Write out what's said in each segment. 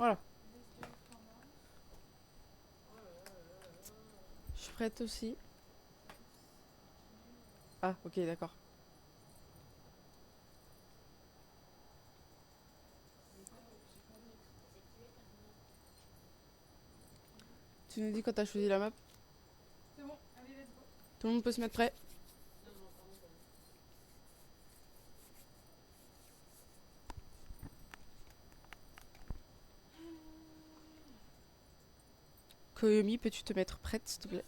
Voilà. Je suis prête aussi. Ah, ok, d'accord. Tu nous dis quand t'as choisi la map. C'est bon, allez, let's go. Tout le monde peut se mettre prêt. Koyomi, peux-tu te mettre prête, s'il te plaît?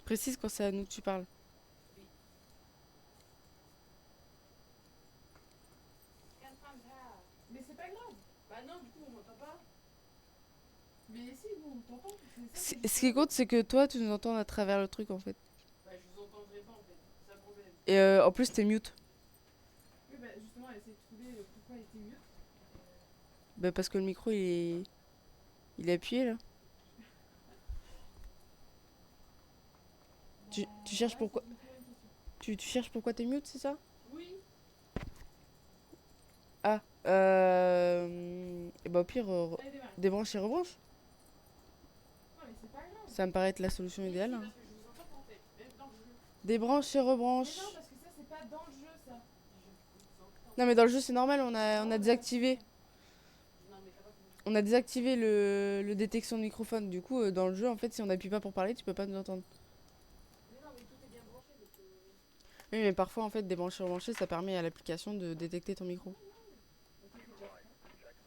Précise quand c'est à nous que tu parles. Mais c'est pas grave. Bah non, du coup, on m'entend pas. Mais si, nous, on t'entend. C'est ça, c'est Ce qui justement. compte, c'est que toi, tu nous entends à travers le truc, en fait. Bah, je vous entendrai pas en fait. C'est ça le problème. Et en plus, t'es mute. Oui, bah, justement, elle essaie de trouver pourquoi elle était mute. Bah, parce que le micro, il est appuyé, là. Tu cherches Ouais, c'est pourquoi... une très bonne question. Tu cherches pourquoi t'es mute, c'est ça? Oui. Ah, et bah au pire, Allez, démarre. débranche et rebranche. Non, mais c'est pas grave. Ça me paraît être la solution Mais idéale, si, hein. parce que je vous entends pas en fait. Même dans le jeu. Débranche et Mais non, rebranche. parce que ça, c'est pas dans le jeu, ça. Je vous entends. Non, mais dans le jeu, c'est normal, on Non, a on a pas désactivé. fini. Non, mais t'as pas compris. On a désactivé le détection de microphone. Du coup, dans le jeu, en fait, si on n'appuie pas pour parler, tu peux pas nous entendre. Mais non, mais tout est bien branché. Donc, Oui, mais parfois, en fait, débrancher et rebrancher, ça permet à l'application de détecter ton micro. ok, c'est déjà prêt.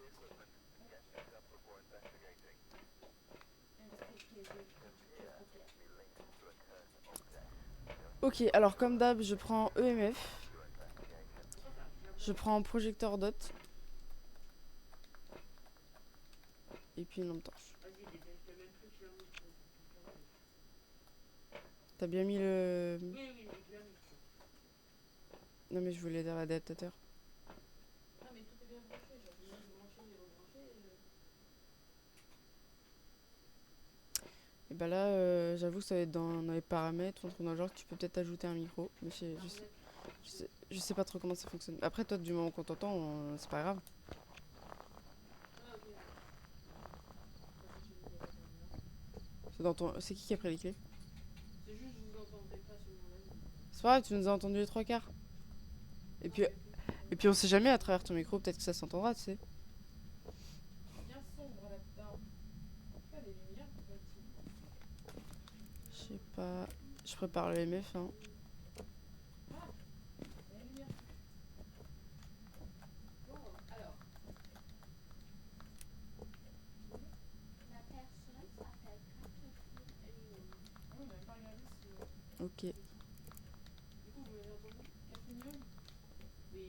Ok, alors comme d'hab, je prends EMF. Je prends projecteur dot. Et puis une lampe torche. Vas-y, il est bien le même truc, je l'ai mis. T'as bien mis le... Oui, oui, mais je l'ai mis. Non, mais je voulais dire l'adaptateur. Non, mais tout est bien branché. Genre, j'ai même branché et rebranché. Et bah là, j'avoue que ça va être dans les paramètres, ou un truc dans le genre, que tu peux peut-être ajouter un micro. Mais je sais pas trop comment ça fonctionne. Après, toi, du moment qu'on t'entend, c'est pas grave. Ah, ok. De toute façon, chez nous, il n'y a pas de caméra. C'est qui a pris les clés? C'est juste, je vous entendrai pas sur mon live. C'est pas grave, tu nous as entendu les trois quarts. Et Non, puis, il y a que le truc. et puis on sait jamais à travers ton micro, peut-être que ça s'entendra, tu sais. C'est bien sombre là-dedans. Pourquoi les lumières, pourquoi elles sont. Je sais pas. Je prépare le MF, hein. Ah, il y a les lumières. Bon, alors. La personne s'appelle Caterpillar. Ah oui, on n'avait pas regardé si. Ok. Du coup, vous m'avez entendu 4 millions. Oui.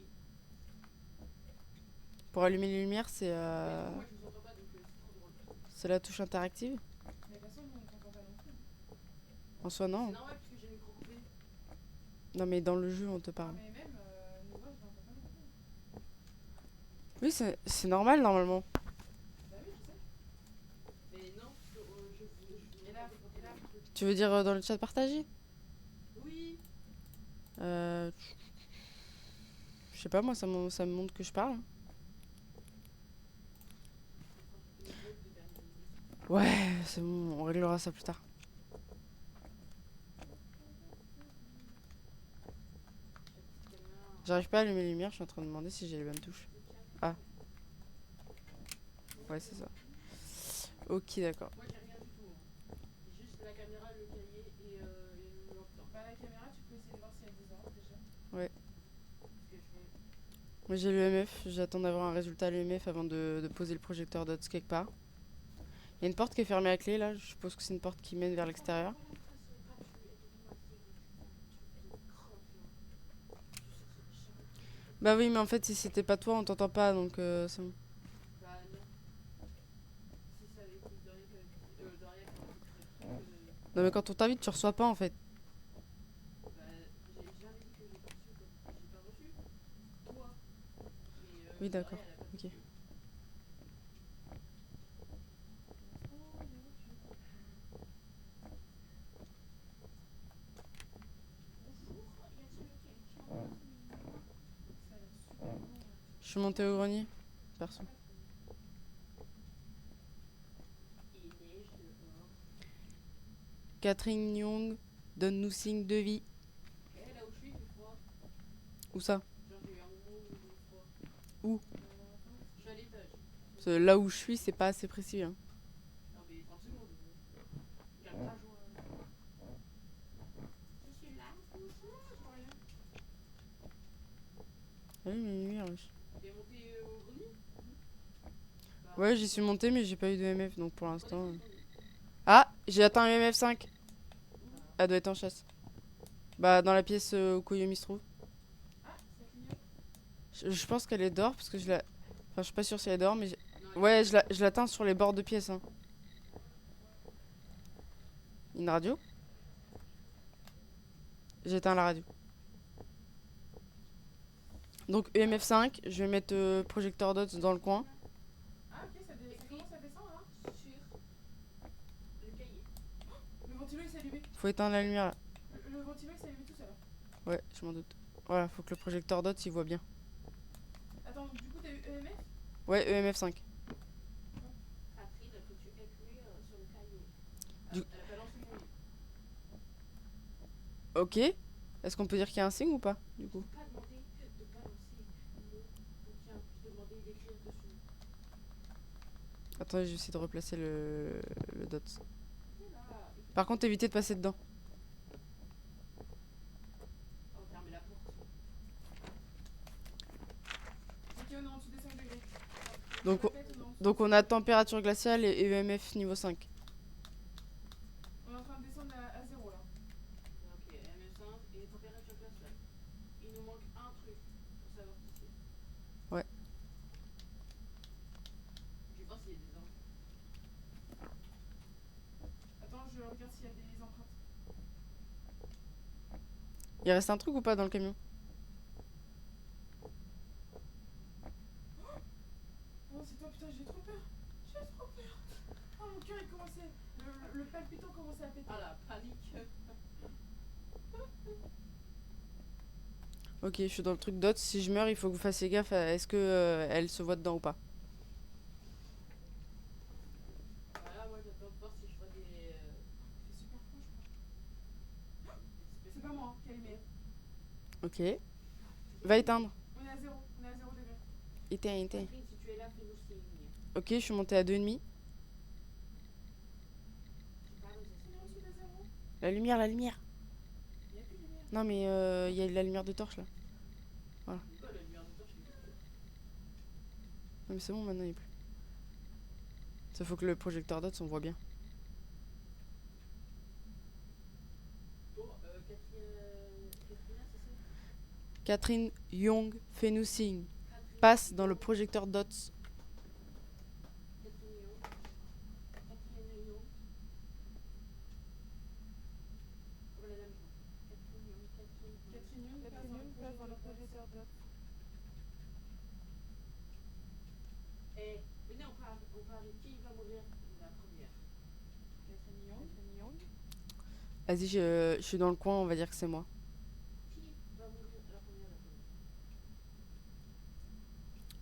Pour allumer les lumières, Mais du coup, moi, je vous entends pas, donc c'est trop drôle. c'est la touche interactive. Mais de toute façon, nous, on t'entend pas non plus. En soi, C'est non. normal, puisque j'ai le micro coupé. Non, mais dans le jeu, on te Non, parle. mais même, nous, moi, je l'entends pas non plus. Oui, c'est normal, normalement. Bah oui, je sais. Mais non, je vous. Et là, Tu veux dire dans le chat partagé? oui. euh, Je sais pas, moi, ça me montre que je parle. Les bugs de dernière minute. Ouais, c'est bon, on réglera ça plus tard. La petite caméra. J'arrive pas à allumer les lumières, je suis en train de demander si j'ai les bonnes touches. Ah, ouais, c'est ça. Ok, d'accord. Moi, j'ai rien du tout. Hein. Juste la caméra, le cahier et le lampe torche. Bah, la caméra, tu peux essayer de voir si elle est des ordres déjà. Ouais. Parce que je vais. Moi, j'ai le MF, j'attends d'avoir un résultat à l'EMF avant de poser le projecteur dots quelque part. Il y a une porte qui est fermée à clé, là, je suppose que c'est une porte qui mène vers l'extérieur. Bah oui, mais en fait, si c'était pas toi, on t'entend pas, donc c'est bon. Bah, non. Si ça avait été Daria qui avait fait. Daria qui avait fait le truc. Non, mais quand on t'invite, tu reçois pas, en fait. Bah, j'ai jamais dit que j'ai pas reçu quoi. J'ai pas reçu. Toi. Mais Oui, d'accord, Daria, elle a pas ok. reçu. Oh, il est où tu. Bonjour, y a-t-il quelqu'un qui... Ça a l'air super long là. Je suis montée au grenier, perso. Il neige dehors. Catherine Young, donne-nous signe de vie. Eh, là où je suis, il fait froid. Où ça? Genre, j'ai eu un moment où il fait froid. Où? Je suis à l'étage. Parce que là où je suis, c'est pas assez précis. Hein. Non, mais 30 secondes. J'arrive pas à jouer. Je suis là, bonjour, je vois rien. Ah oui, mais lumière, wesh. T'es monté au grenier? Bah, Ouais, j'y suis montée, mais j'ai pas eu de MF, donc pour l'instant. attendez. Ah, j'ai atteint un MF 5. Où? Elle doit être en chasse. Bah, dans la pièce où Koyomi se trouve. Ah, ça clignote. Je pense qu'elle est dehors, parce que je la. Enfin, je suis pas sûre si elle est dehors, mais. Non, il- Ouais, je l'atteins sur les bords de pièce. Hein. Une radio? J'éteins la radio. Donc EMF 5, je vais mettre projecteur dots dans le coin. Ah, ok, ça commence à descendre là. Sur le cahier. Le ventilo il s'est allumé. Faut éteindre la lumière là. Le ventilo il s'est allumé tout seul. Ouais, je m'en doute. Voilà, faut que le projecteur dots il voit bien. Attends, donc, du coup t'as eu EMF? Ouais, EMF 5. Catherine, que tu écris sur le cahier. Du- Elle a pas lancé mon livre. Ok. Est-ce qu'on peut dire qu'il y a un signe ou pas, du coup? Pas demandé de balancer mon bouquin, je demandé d'écrire dessus. Attendez, je vais essayer de replacer le dots. C'est là. Par contre, évitez de passer dedans. Oh, fermez la porte. Ok, on est en dessous des 5 degrés. Donc, Je répète, on est en dessous. Donc on a température glaciale et EMF niveau 5. On est en train de descendre à 0 là. Ok, MS5 et température glaciale. Il nous manque un truc pour savoir qui c'est. Ouais. Je vais voir s'il y a des empreintes. Attends, je regarde s'il y a des empreintes. Il reste un truc ou pas dans le camion? Oh, c'est toi, putain, j'ai trop peur. J'ai trop peur. Oh, mon cœur il commençait. Le palpitant commençait à péter. Ah la panique. Ok, je suis dans le truc dots. Si je meurs, il faut que vous fassiez gaffe à est-ce que elle se voit dedans ou pas. Voilà, moi j'attends de voir si je vois des. C'est super froid, je crois. C'est pas moi qui a allumé. Ok. Va éteindre. On est à 0, on est à 0 degré. Éteins. Catherine, si tu es là, fais-nous signe. Ok, je suis montée à 2,5. C'est pas nous, La lumière. Il n'y a plus de lumière. Non, mais il y a la lumière de torche là. Pourquoi la lumière de torche est plus? Non, mais c'est bon, maintenant il n'y a plus. Ça faut que le projecteur dots on voit bien. Bon, Catherine, c'est ça? Catherine Young, fais-nous signe. Catherine Passe dans le projecteur dots. Catherine Young. Catherine Young. Oh, la dame, Catherine Young, Catherine passe dans le projecteur dots. Eh, venez, on parie. Qui va mourir la première? Catherine Young. Vas-y, je suis dans le coin, on va dire que c'est moi. Qui va mourir la première?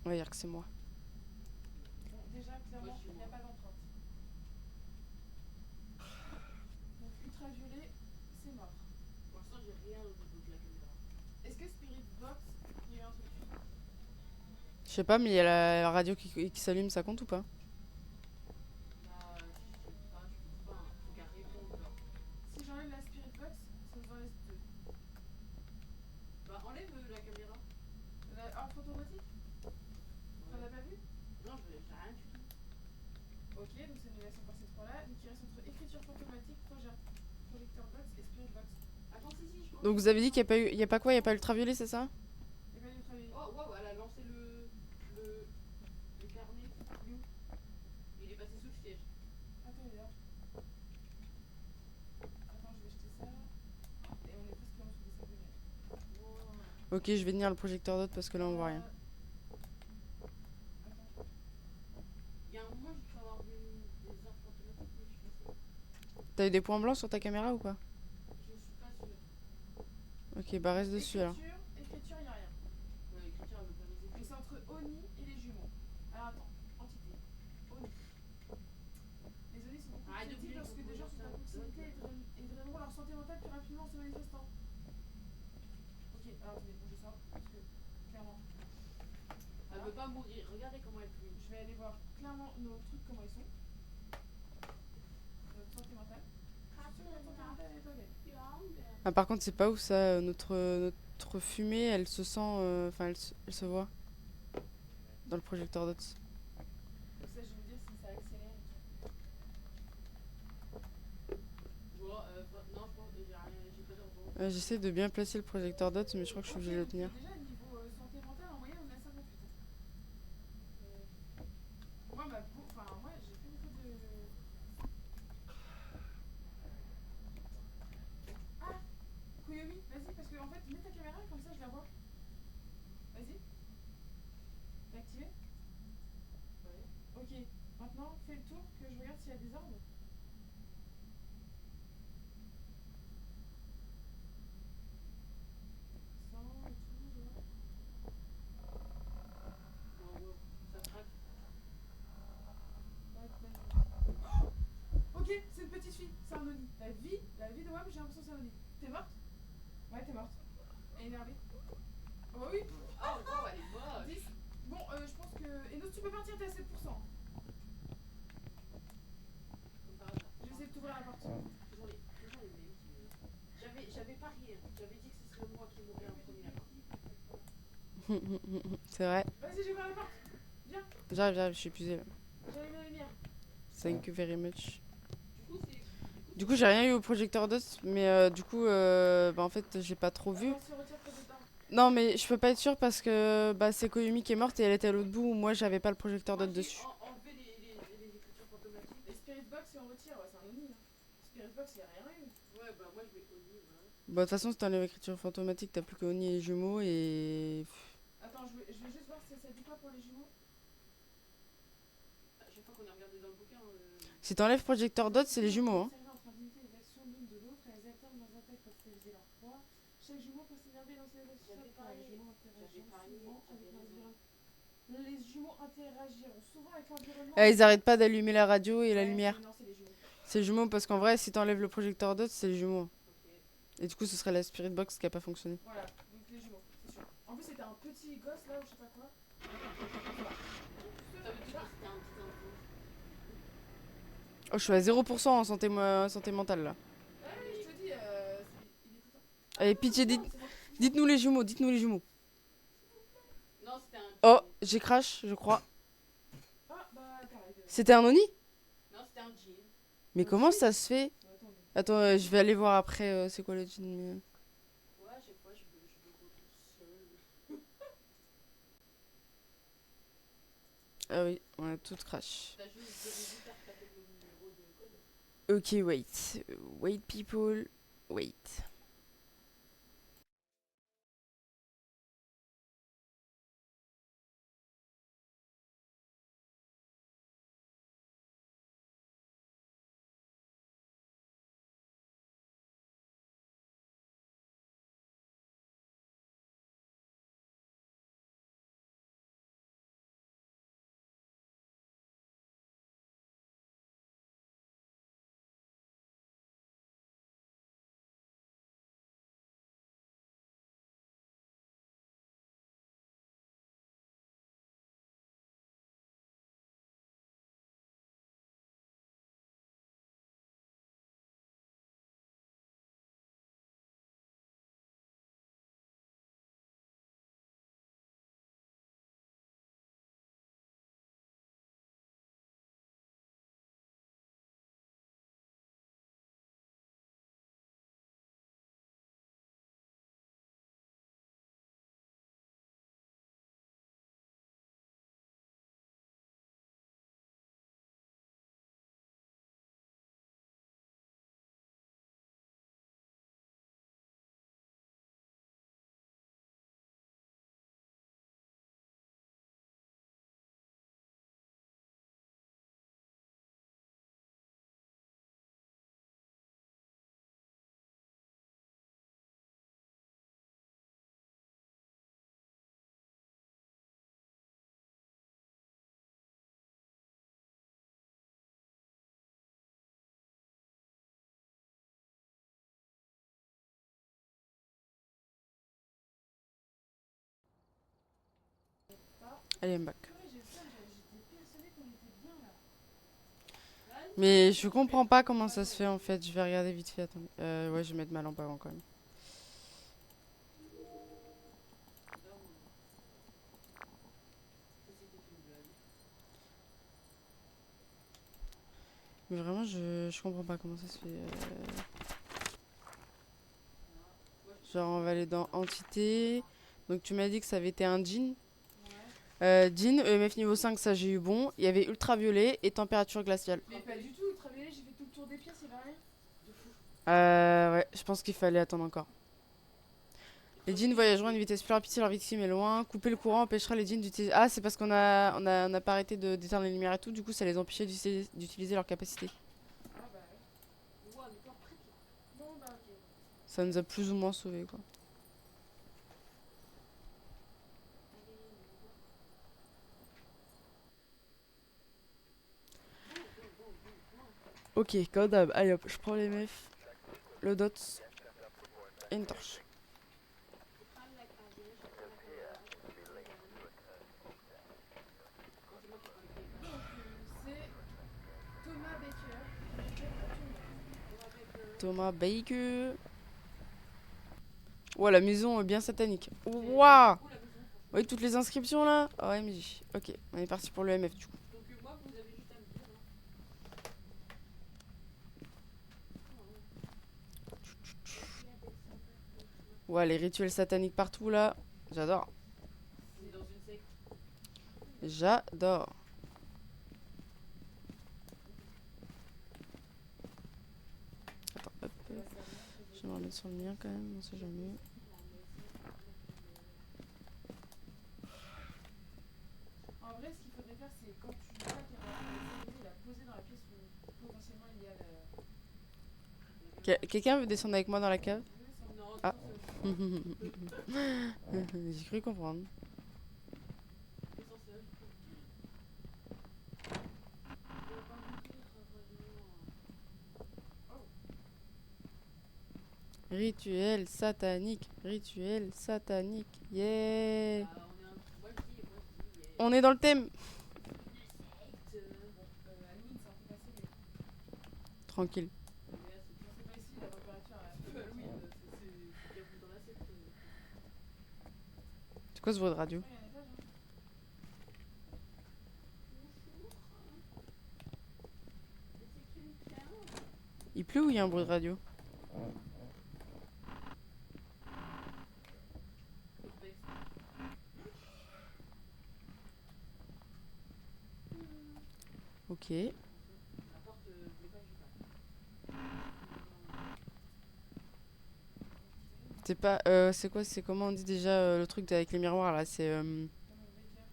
On va dire que c'est moi. Bon, déjà, clairement, il n'y a pas d'empreinte. Donc, ultraviolet, c'est mort. Pour l'instant, j'ai rien au niveau de la caméra. Est-ce que Spirit Box, il y a eu un truc? Je sais pas, mais il y a la radio qui s'allume, ça compte ou pas? Bah, je sais pas, je trouve pas un truc à répondre. Genre. Si j'enlève la Spirit Box, ça nous en laisse 2. Bah, enlève la caméra. En photo automatique? T'en as pas vu? Non, j'ai rien du tout. Ok, donc ça nous laisse encore ces trois-là. Donc il reste entre écriture fantomatique, projecteur box et spirit box. Attends, si, je Donc vous avez dit qu'il n'y a pas eu, il y a pas quoi, il y a pas ultraviolet, c'est ça? Il y a pas d'ultraviolet. Oh, waouh, elle a lancé le carnet. Il est où? Il est passé sous le siège. Attends, il est là. Attends, je vais jeter ça. Et on est presque en dessous des 5 degrés. Wow. Ok, je vais tenir le projecteur dots parce que là on voit rien. Attends. Il y a un moment, j'ai cru avoir vu des arcs fantomatiques, mais je suis pas sûre. T'as eu des points blancs sur ta caméra ou pas? Je suis pas sûre. Ok, bah reste dessus alors. Écriture, y a rien. Ouais, écriture, elle veut pas les écrire. Mais c'est entre O Oni et les jumeaux. Alors attends, entité. Oni. Les Oni sont beaucoup plus critiques lorsque des gens sont à proximité et draineront leur santé mentale plus rapidement en se manifestant. Ok, alors attendez, bon, je sors parce que clairement. Elle veut pas mourir, regardez comment elle fume. Je vais aller voir clairement nos trucs, comment ils sont. Notre santé mentale. Je suis sûre que notre santé mentale elle est pas belle. Ah, par contre, c'est pas ouf ça. Notre fumée, elle se sent. Enfin, elle se voit dans le projecteur dots. Donc ça, je vais vous dire si ça accélère et tout. Bon, non, je pense que j'ai pas d'ordre. J'essaie de bien placer le projecteur dots, mais je crois que je suis obligée de le tenir. Déjà, niveau santé mentale, en moyenne, on est à 58. Moi, moi, j'ai fait beaucoup de. Ah, Koyomi, vas-y, parce que en fait, mets ta caméra, comme ça je la vois. Vas-y. T'as activé? Ouais. Ok, maintenant, fais le tour, que je regarde s'il y a des ordres. Sans et tout, genre. Wow, ça craque. Ok, c'est une petite fille, c'est un Oni. La vie de Wam, j'ai l'impression que c'est un Oni. T'es morte? Ouais, t'es morte. Elle est énervée. Oh bah oui. Oh, wow, elle est moche. 10. Bon, je pense que. Enos, tu peux partir, t'es à 7%. Comme par hasard. Je vais essayer de t'ouvrir la porte. Toujours les mêmes qui J'avais parié, hein. J'avais dit que ce serait moi qui mourrais en première. C'est vrai. Vas-y, j'ai ouvert la porte. Viens, J'arrive, je suis épuisée là. j'allume la lumière. Thank you very much. Du coup, Du coup, j'ai rien eu au projecteur dots, mais du coup, bah, en fait, j'ai pas trop vu. Attends, se retire près de toi. Non, mais je peux pas être sûre parce que bah, c'est Koyumi qui est morte et elle était à l'autre bout où moi j'avais pas le projecteur moi, dots j'ai dessus. enlevé les écritures fantomatiques. Les Spirit Box, si on retire, ouais, c'est un Oni. Hein. Spirit Box, y'a rien eu. Ouais, bah moi je vais au lit, voilà. Bah, de toute façon, si t'enlèves l'écriture fantomatique, t'as plus que Oni et les jumeaux et. Attends, je vais juste voir si ça dit quoi pour les jumeaux. À chaque fois qu'on a regardé dans le bouquin. Si t'enlèves projecteur dots, c'est les jumeaux. Hein. En train d'imiter les actions l'une de l'autre, elles alternent leurs attaques pour stabiliser leur poids. Chaque jumeau peut s'énerver dans ses actions. J'avais parié. Les jumeaux interagiront parié, souvent avec j'avais raison. l'environnement. Les jumeaux interagiront souvent avec l'environnement. Ils arrêtent pas d'allumer la radio et la Ouais, lumière. Non, c'est les jumeaux. C'est les jumeaux parce qu'en vrai, si t'enlèves le projecteur dots, c'est les jumeaux. Ok. Et du coup, ce serait la spirit box qui a pas fonctionné. Voilà, donc les jumeaux, c'est sûr. En plus, c'était un petit gosse là ou je sais pas quoi. Ça veut dire que c'était un petit enfant. Oh, je suis à 0% en santé mentale là. Ouais, je te dis, il est tout le temps. Allez, pitié, dites-nous les jumeaux, dites-nous les jumeaux. Non, c'était un. Oh, j'ai crash, je crois. Ah, bah pareil. C'était un Oni? Non, c'était un jean. Mais comment ça se fait? Attends, Attends, je vais aller voir après c'est quoi le jean. Ouais, à chaque fois je me retrouve seule. Ah oui, on a tout crash. T'as juste faire taper le numéro de code. Ok, wait. Wait, people. Wait. Allez, I'm back. Ouais, j'ai ça, j'étais persuadée qu'on était bien là. Mais je comprends pas comment ça se fait en fait. Je vais regarder vite fait. Attends. Ouais, je vais mettre ma lampe avant quand même. Mais vraiment, je comprends pas comment ça se fait. Genre, on va aller dans Entité. Donc, tu m'as dit que ça avait été un jean. Jean, EMF niveau 5, ça j'ai eu bon. Il y avait ultraviolet et température glaciale. Mais pas du tout, ultraviolet, j'ai fait tout le tour des pièces, il y avait rien. De fou. Ouais, je pense qu'il fallait attendre encore. Les jeans voyageront à une vitesse plus rapide si leur victime est loin. Couper le courant empêchera les jeans d'utiliser. Ah, c'est parce qu'on a pas arrêté d'éteindre les lumières et tout. Du coup, ça les empêchait d'utiliser leur capacité. Ah bah ouais. Wow, mais pas prête là. Bon bah ok. Ça nous a plus ou moins sauvés, quoi. Ok, comme d'hab. Allez hop, je prends les meufs, le dots et une torche. Donc c'est Thomas Baker. Thomas Baker. Ouah, la maison est bien satanique. Waouh! Oui, toutes les inscriptions là. OMJ. Ok, on est parti pour le MF du coup. Donc moi, vous avez juste à me dire. Hein. Ouais, les rituels sataniques partout là. J'adore. C'est dans une secte. J'adore. Attends, hop. Je vais me remettre sur le mien quand même, on sait jamais. En vrai, ce qu'il faudrait faire, c'est quand tu vois la caméra, essayer de la poser dans la pièce où potentiellement il y a la. Quelqu'un veut descendre avec moi dans la cave? Non, Ah. non, J'ai cru comprendre. c'est essentiel. Rituel satanique, rituel satanique, yeah! Moi je dis, On est dans le thème! Halloween, c'est un peu passé, mais Tranquille. on sait pas ici, la température a. Halloween, c'est bienvenue dans la secte. C'est quoi ce bruit de radio? Il y a un étage, hein. Il pleut ou il y a un bruit de radio? Ok. La porte, je l'ai pas vue. C'est pas. C'est quoi? C'est comment on dit déjà le truc avec les miroirs là? C'est. Thomas Baker.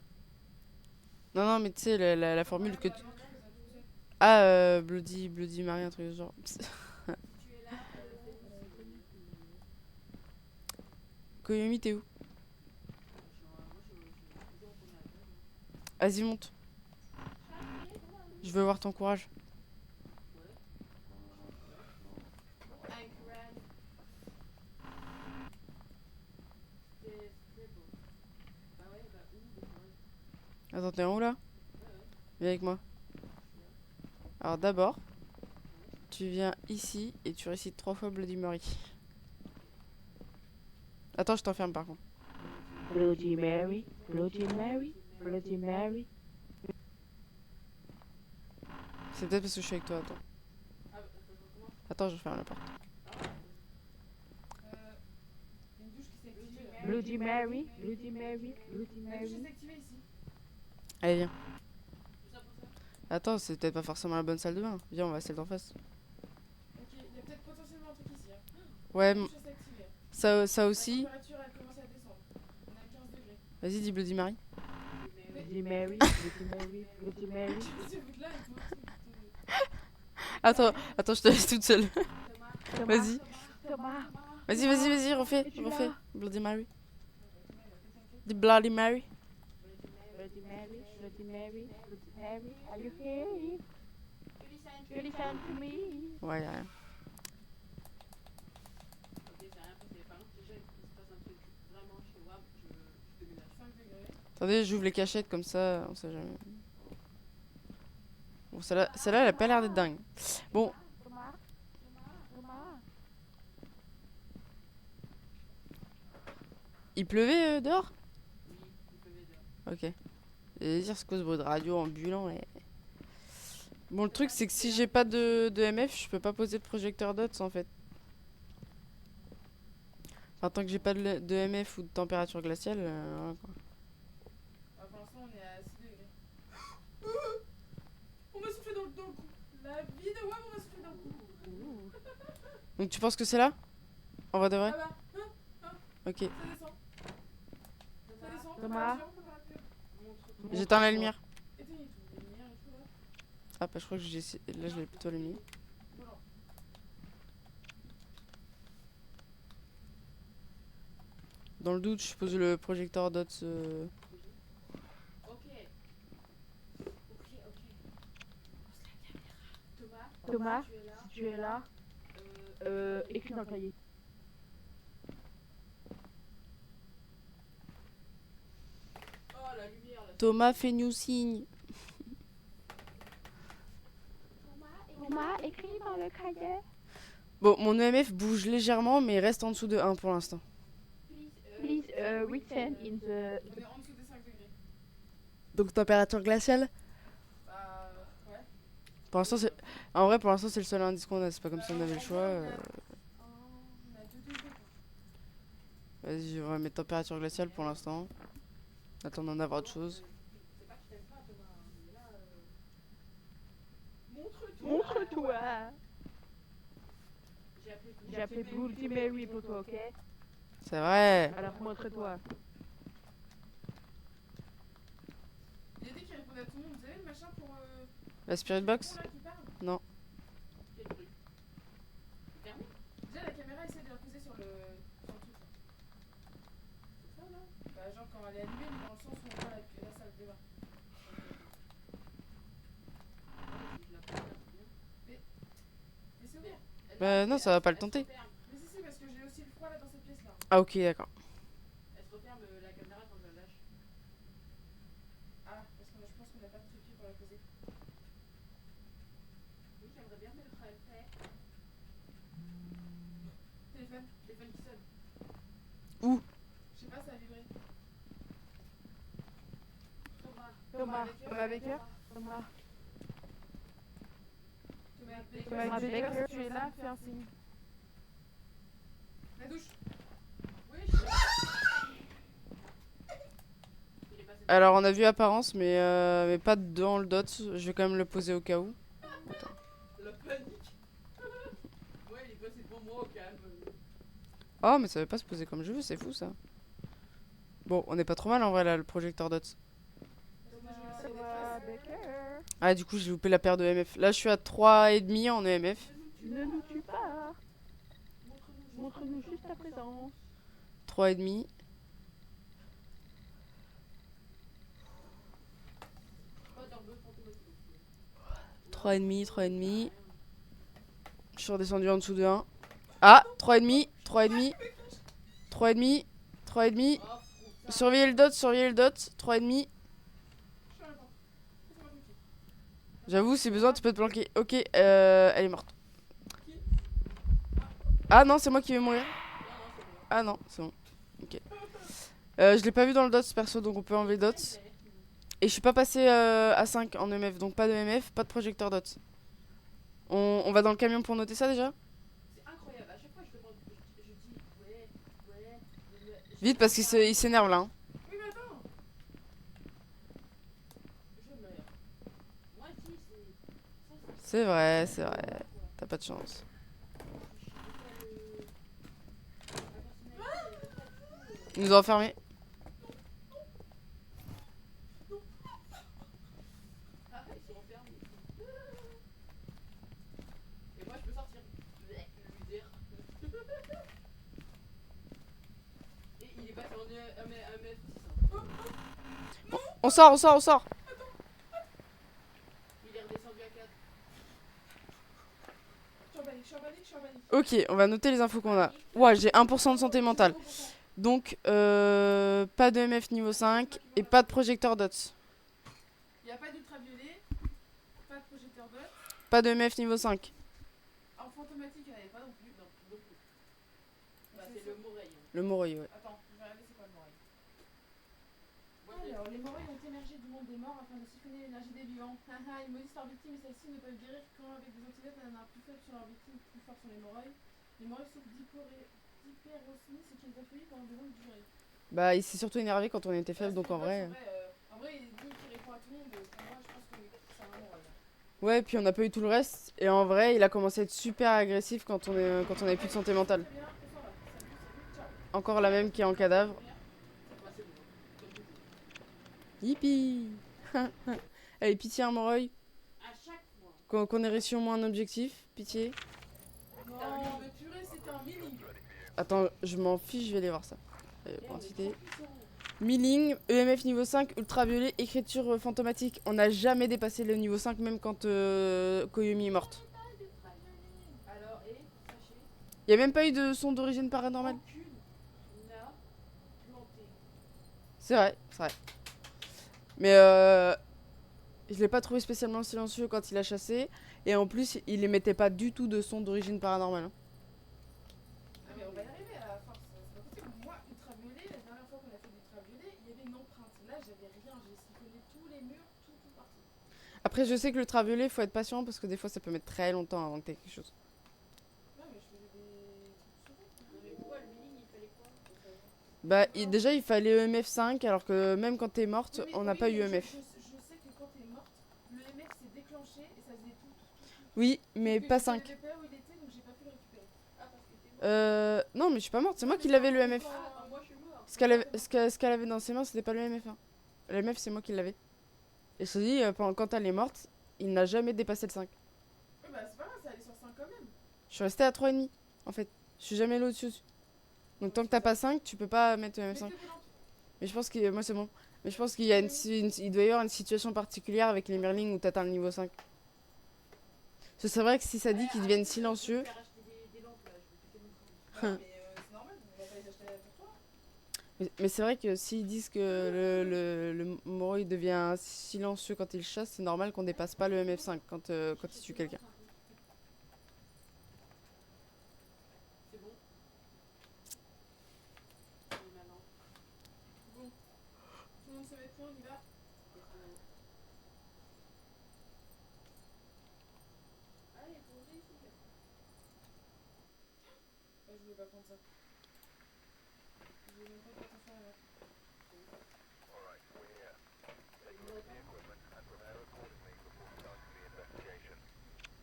Non, non, mais tu sais, la formule que Ouais, tu. bah, la menthe, tout seul. Ah, Bloody Mary, un truc de genre. Koyomi, t'es où? Vas-y, monte. Je veux voir ton courage. Attends, t'es en haut là? Viens avec moi. Alors d'abord, tu viens ici et tu récites 3 fois Bloody Mary. Attends, je t'enferme par contre. Bloody Mary, Bloody Mary, Bloody Mary. C'est peut-être parce que je suis avec toi, attends. Attends, je ferme la porte. Il y a une douche qui s'est activée là. Bloody Mary, Bloody Mary, Bloody La douche Mary. s'est activée ici. Allez, viens. Attends, c'est peut-être pas forcément la bonne salle de bain. Viens, on va à celle d'en face. Ok, il y a peut-être potentiellement un truc ici. Hein. Ouais, La douche s'est activée. ça aussi. La température a commencé à descendre. On est à 15 degrés. Vas-y, dis Bloody Mary. Bloody Mary, Bloody Mary, Bloody Mary. Ce bout-là, il faut un truc de. Attends, je te laisse toute seule. Vas-y. Thomas, Vas-y, refais. Bloody Mary. Dis Bloody Mary. Bloody Mary, Bloody Mary, Bloody Mary. Are you here? You listen to me. Ouais, y'a rien. Ok, c'est rien passé. Par contre, déjà, il se passe un truc vraiment chez WAM. Je Attendez, j'ouvre les cachettes comme ça, on sait jamais. Bon, celle-là, elle a pas l'air d'être dingue. Bon, Thomas, Thomas. il pleuvait dehors? Ok. Et dire ce cause bruit de radio ambulant. Bon, le truc, c'est que si j'ai pas de MF, je peux pas poser de projecteur dots en fait. Enfin, tant que j'ai pas de MF ou de température glaciale, voilà, quoi. Pour l'instant, on est à 6 degrés. On m'a soufflé dans le cou. La vie de WAM, on m'a soufflé dans le cou. Donc tu penses que c'est là? En vrai de vrai? Ah bah, Ok. ça descend. Ça descend. Thomas. J'éteins la lumière. Éteignez tout. Les lumières et tout là. Ah bah je crois que là je l'ai plutôt allumé. Voilà. Dans le doute, je pose le projecteur dots. Ok. Ok. Thomas, tu es là. si tu es là, écris dans le cahier. Oh, la lumière là. Thomas, fais-nous signe. Thomas, écris dans le cahier. Bon, mon EMF bouge légèrement, mais il reste en dessous de 1 pour l'instant. Please written in the... On est en dessous des 5 degrés. Donc température glaciale? Bah, ouais. Pour l'instant, c'est... En vrai, pour l'instant, c'est le seul indice qu'on a. C'est pas comme si on avait le choix. On a 2 degrés quoi. Vas-y, on va mettre température glaciale pour l'instant. Attendant d'avoir autre chose. C'est pas que je t'aime pas, Thomas. Mais là. Montre-toi. Montre-toi. J'ai J'ai appelé Bloody Mary pour toi, ok? C'est vrai. Alors montre-toi. Il a dit qu'il répondait à tout le monde. Vous avez le machin pour. La spirit box? Là qui parle. Non. Quel truc. Permis. Déjà, la caméra essaie de la poser sur le truc. Là. C'est ça là. Bah, genre quand elle est allumée, mais dans le sens où on voit la salle de bain. Je la prends là, c'est bien. Mais c'est ouvert. Bah non, ça va pas le Elle se tenter. referme. Mais si, parce que j'ai aussi le froid là dans cette pièce là. Ah ok, d'accord. Elle se referme la caméra quand je la lâche. Ah, parce que je pense qu'on n'a pas de trépied pour la poser. Oui, j'aimerais bien, mais le travail fait. Téléphone. Téléphone qui sonne. Je sais pas, ça a vibré. Thomas. Thomas, Thomas Baker. Thomas, Thomas Baker, tu es là, fais un signe. La douche. Oui, je suis là. Il est passé. Alors on a vu apparence, mais pas dans le dot. Je vais quand même le poser au cas où. La panique. Ouais, il est passé devant moi au calme. Oh, mais ça va pas se poser comme je veux, c'est fou ça. Bon, on est pas trop mal en vrai là, le projecteur dots. Thomas Baker. Ah, du coup, j'ai loupé la paire de EMF. Là, je suis à 3,5 en EMF. Ne nous tue pas. Montre-nous juste ta présence. 3,5. Pas d'herbeux fantomatique. 3,5, 3,5. Je suis redescendu en dessous de 1. Ah, 3,5, 3,5. 3,5, 3,5. Oh, Surveillez le dot, surveillez le dot. 3,5. Je suis à la porte. Laissez-moi tranquille. J'avoue, si besoin, tu peux te planquer. Ok, elle est morte. Ah non, c'est moi qui vais mourir. Ah non, c'est bon. Ok. Je l'ai pas vu dans le dot perso, donc on peut enlever le dot. Et je suis pas passé à 5 en EMF, donc pas de EMF, pas de projecteur dot. On va dans le camion pour noter ça déjà? c'est incroyable. À chaque fois, je demande. Je dis ouais. Vite, parce qu'il il s'énerve là. Hein. Oui, mais attends. Je meurs. Moi, si, c'est. C'est vrai, c'est vrai. T'as pas de chance. Ils nous ont enfermés. Ah, ils sont enfermés. Et moi, je peux sortir. Le misère. Et il est passé en un mètre 600. On sort, on sort, on sort. Il est redescendu à 4. Je suis en panique, je suis en panique, je suis en panique. Ok, on va noter les infos qu'on a. Ouah, j'ai 1% de santé mentale. Donc, pas de MF niveau 5 et pas de projecteur dots. Il n'y a pas d'ultraviolet, pas de projecteur dot. Pas de MF niveau 5. En fantomatique, il n'y en avait pas non plus. Non, non plus. Bah, C'est c'est le Morey. Hein. Le Moroi, ouais. Attends, je vais regarder c'est quoi le Morey. Moi, je l'ai- Alors, les Morey ont émergé du monde des morts afin de siphonner l'énergie des vivants. Haha, ils maudissent leurs victimes et celles-ci ne peuvent guérir qu'en avec des antidotes nanana. Plus faibles sur leurs victimes, plus forts sont les Morey. Les Morey souffrent d'hyperosmie, ce qui les affaiblit pendant de longues durées. Bah, il s'est surtout énervé quand on était faible, donc en vrai. En vrai, il dit qu'il répond à tout le monde. Pour moi, je pense que c'est un Morey. Ouais, puis on n'a pas eu tout le reste. Et en vrai, il a commencé à être super agressif quand on avait plus de santé mentale. Très bien, on s'en va. Salut, ciao. Encore la même qui est en cadavre. Bah, c'est bon. Comme toujours. Yippee. Allez, pitié, un Moroi. À chaque fois. Qu'on ait réussi au moins un objectif. Pitié. Non, mais purée, c'est un milling. Attends, je m'en fiche, je vais aller voir ça. Quantité. Trop puissant. Milling, EMF niveau 5, ultraviolet, écriture fantomatique. On n'a jamais dépassé le niveau 5, même quand Koyomi est morte. Alors, et sachez, Il n'y a même pas eu de son d'origine paranormale. aucune n'a planté. C'est vrai, c'est vrai. Mais je l'ai pas trouvé spécialement silencieux quand il a chassé. Et en plus, il émettait pas du tout de son d'origine paranormale. Hein. Ah, mais on va y arriver à la force. C'est pas possible. Moi, ultraviolet, la dernière fois qu'on a fait l'ultraviolet, il y avait une empreinte. Là, j'avais rien. J'ai siphonné tous les murs, tout partout. Après, je sais que l'ultraviolet, faut être patient parce que des fois, ça peut mettre très longtemps avant que t'aies quelque chose. Ouais, mais je faisais des trucs souvent. Non, mais pourquoi le milling, il fallait quoi pour savoir? Bah, déjà, il fallait EMF 5, alors que même quand t'es morte, Oui, on n'a oui, pas eu mais EMF. Je sais que quand t'es morte, le MF s'est déclenché et ça faisait tout. Oui, mais Sauf que pas je 5. savais pas où il était, donc j'ai pas pu le récupérer. Ah, parce que t'es mort. Non, mais je suis pas morte, c'est moi qui l'avais le MF. Ah, moi, je suis mort. Ce qu'elle avait dans ses mains, c'était pas le MF. Hein. Le MF, c'est moi qui l'avais. Et je te dis, quand elle est morte, il n'a jamais dépassé le 5. Ouais, bah c'est pas grave, ça allait sur 5 quand même. Je suis restée à 3,5 en fait. Je suis jamais allée au-dessus. Donc tant que t'as pas 5, tu peux pas mettre le Mais MF5. t'es pas dans- Mais je pense que moi c'est bon. Mais je pense qu'il y a il doit y avoir une situation particulière avec les Merlings où t'atteins le niveau 5. Parce que c'est vrai que si ça dit qu'ils deviennent silencieux, Je vais faire acheter des lampes, là. Je vais péter mon crâne. Ouais, mais c'est normal, on va pas les acheter pour toi. mais c'est vrai que s'ils disent que le Moroi devient silencieux quand il chasse, c'est normal qu'on dépasse pas le MF5 quand il tue quelqu'un. C'est bon. Et maintenant, Bon. Tout le monde se met prêt, on y va. qu'est-ce qu'on a? Allez, faut réussir. Ouais, je voulais pas prendre ça. Je voulais même pas faire attention à la map.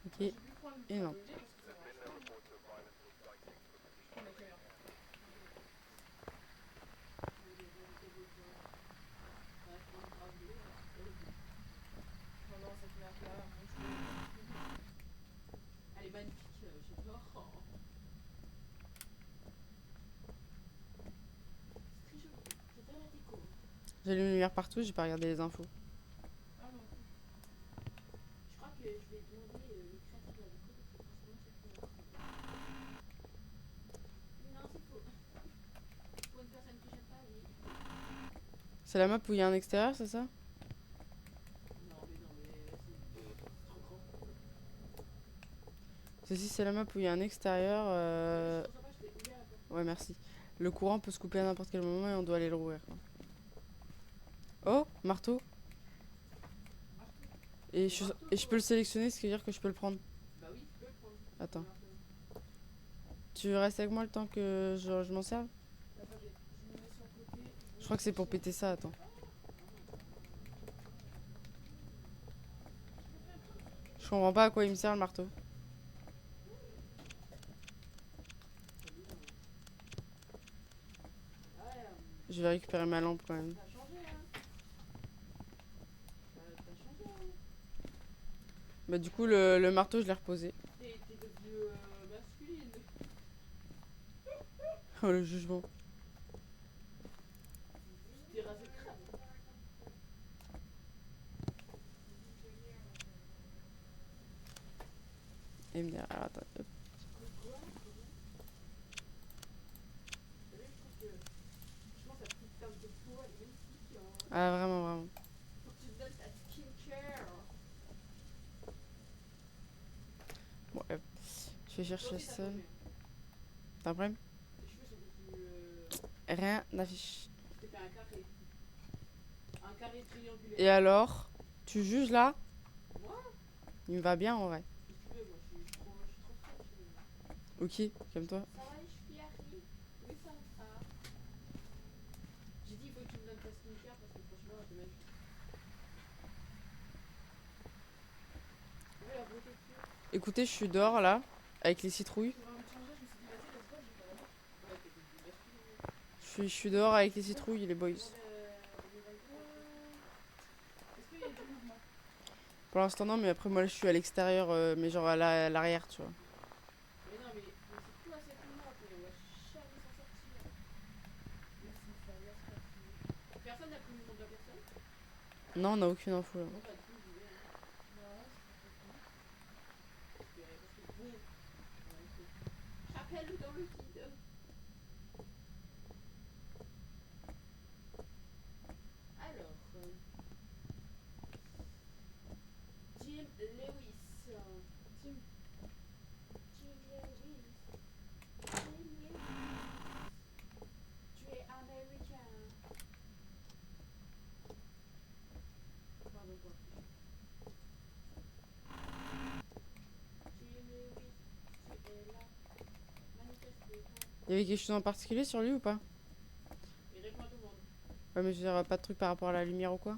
Ok. J'ai pu prendre le Et non. ultraviolet parce que ça marche. Je prends la caméra. Pendant cette map-là, mon jeu. Elle est magnifique, j'adore. C'est très joli. J'adore la déco. J'ai lu une lumière partout, j'ai pas regardé les infos. Ah non. Je crois que je vais demander le créateur de la déco parce que franchement, c'est trop bien. Non, c'est faux. Pour une personne que j'aime pas, oui. C'est la map où il y a un extérieur, c'est ça? Non, mais c'est trop grand. Si, c'est la map où il y a un extérieur. C'est trop sympa, je t'ai ouvert la porte. Ouais, merci. Le courant peut se couper à n'importe quel moment et on doit aller le rouvrir. Quoi. Oh, marteau. Et je peux le sélectionner, ce qui veut dire que je peux le prendre. Bah oui, tu peux le prendre. Attends. Tu restes avec moi le temps que je m'en serve? Attendez, je me mets sur le côté. Je crois que c'est pour péter ça, attends. Je comprends pas à quoi il me sert le marteau. Ah ouais, Je vais récupérer ma lampe quand même. t'as changé, hein. T'as changé, hein. Bah du coup le marteau je l'ai reposé. T'es devenue masculine. Oh le jugement. T'es rasé le crâne. Et me dire, alors attends, hop. Quoi? T'as vu, je trouve que Ah, vraiment, vraiment. Faut que tu te donnes ta skincare. Bon, je vais Toi chercher aussi, t'as ça. changé. T'as un problème? Tes cheveux sont devenus. Rien n'affiche. Tu t'es fait un carré. Un carré triangulaire. Et alors? Tu juges là? Moi, Il me va bien en vrai. si tu veux, moi je suis trop fraîche. Ok, comme toi. Ça va les chevilles, Harry? Oui, ça va. J'ai dit, il faut que tu me donnes ta skincare parce que franchement, c'est magnifique. Tu veux la beauté pure? Écoutez, je suis dehors là, avec les citrouilles. J'avais envie de changer, je me suis dit, vas-y, let's go, je vais faire la même. Ouais, t'es devenu basculer. Je suis dehors avec les citrouilles, les boys. Est-ce qu'il y a du mouvement? Pour l'instant, non, mais après, moi, je suis à l'extérieur, mais genre à l'arrière, tu vois. Mais non, mais c'est tout à cette minute, mais on va jamais s'en sortir. Merci, ça va se faire. Personne n'a pris le nom de la personne? Non, on n'a aucune info là. Bon, bah, du coup, j'y vais. Hein. Bah ouais, c'est pas possible. Parce que bon. Ouais, ok. J'appelle dans le vide. Alors. Jim Lewis. Tim, Jim Lewis. Jim Lewis. Tu es américain. Pardon, quoi. Jim Lewis, tu es là. Manifestez-toi. Il y avait quelque chose en particulier sur lui ou pas? Et réponds à tout le monde. Ouais, mais je veux dire, pas de truc par rapport à la lumière ou quoi?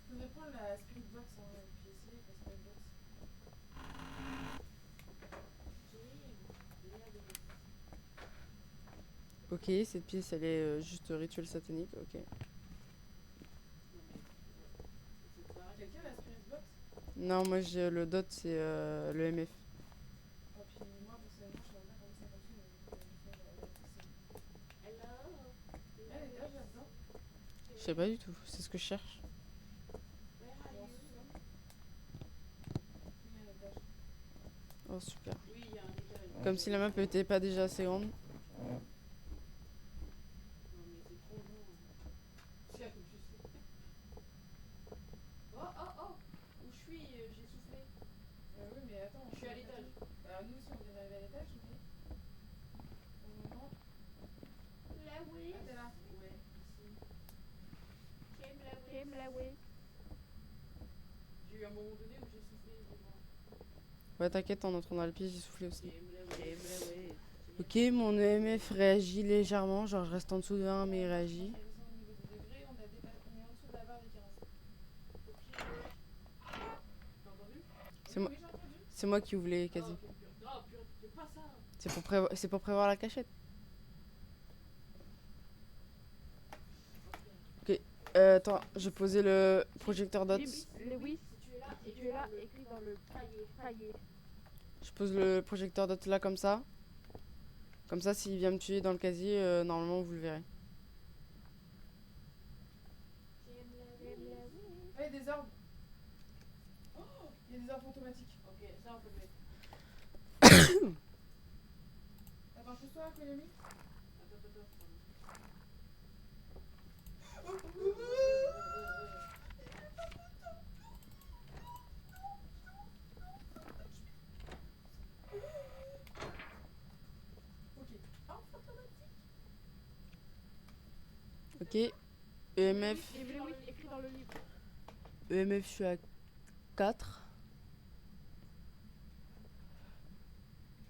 faudrait prendre la Spirit Box hein, et puis essayer avec la Spirit Box. Jim Lewis. Ok, cette pièce, elle est juste rituel satanique, ok. Non, mais. C'est ça. Quelqu'un a la Spirit Box? Non, moi, j'ai le dot, c'est le MF. Oh, puis moi, personnellement, je sais pas comment ça fonctionne, mais du coup, je vais faire la TC. Hello. Il y a un étage là-dedans? Je sais pas du tout, c'est ce que je cherche. Where are Bon, you? sous-sol. Il y a un étage. Oh, super. Oui, il y a un étage. Comme si la map était pas déjà assez grande. Non, mais c'est trop long. C'est abusé. Oh, oh, oh. Où je suis, j'ai soufflé. Oui, mais attends. Je suis à l'étage. Bah, nous aussi, on vient d'arriver à l'étage, mais. Au moment. Lewis. Ah, t'es là. Ouais, ici. Jim Lewis. Jim Lewis. J'ai eu un moment donné où j'ai soufflé devant. Ouais, t'inquiète, en entrant dans le piège, j'ai soufflé aussi. Jim Lewis. Ok, mon EMF réagit légèrement, genre je reste en dessous de 1 mais il réagit. On a descendu au niveau des degrés, on est en dessous de la barre des 15. Ok. T'as entendu? C'est Oui, moi, oui, j'ai entendu. c'est moi qui ouvre les Ah, casiers. ok, pur. Oh, pur, c'est pas ça. C'est pour prévoir la cachette. Attends, je posais le projecteur dots. Jim Lewis. Si tu es là, Si tu es là, écris dans le cahier. Je pose le projecteur dots là comme ça. Comme ça, s'il vient me tuer dans le casier, normalement vous le verrez. Jim Lewis. Ah, il y a des orbes. Oh, il y a des orbes automatiques. Ok, ça on peut le mettre. Attends, pousse-toi, Koyomi. Attends. Ok. Ok. EMF. Jim Lewis, écris dans le livre. EMF, je suis à 4.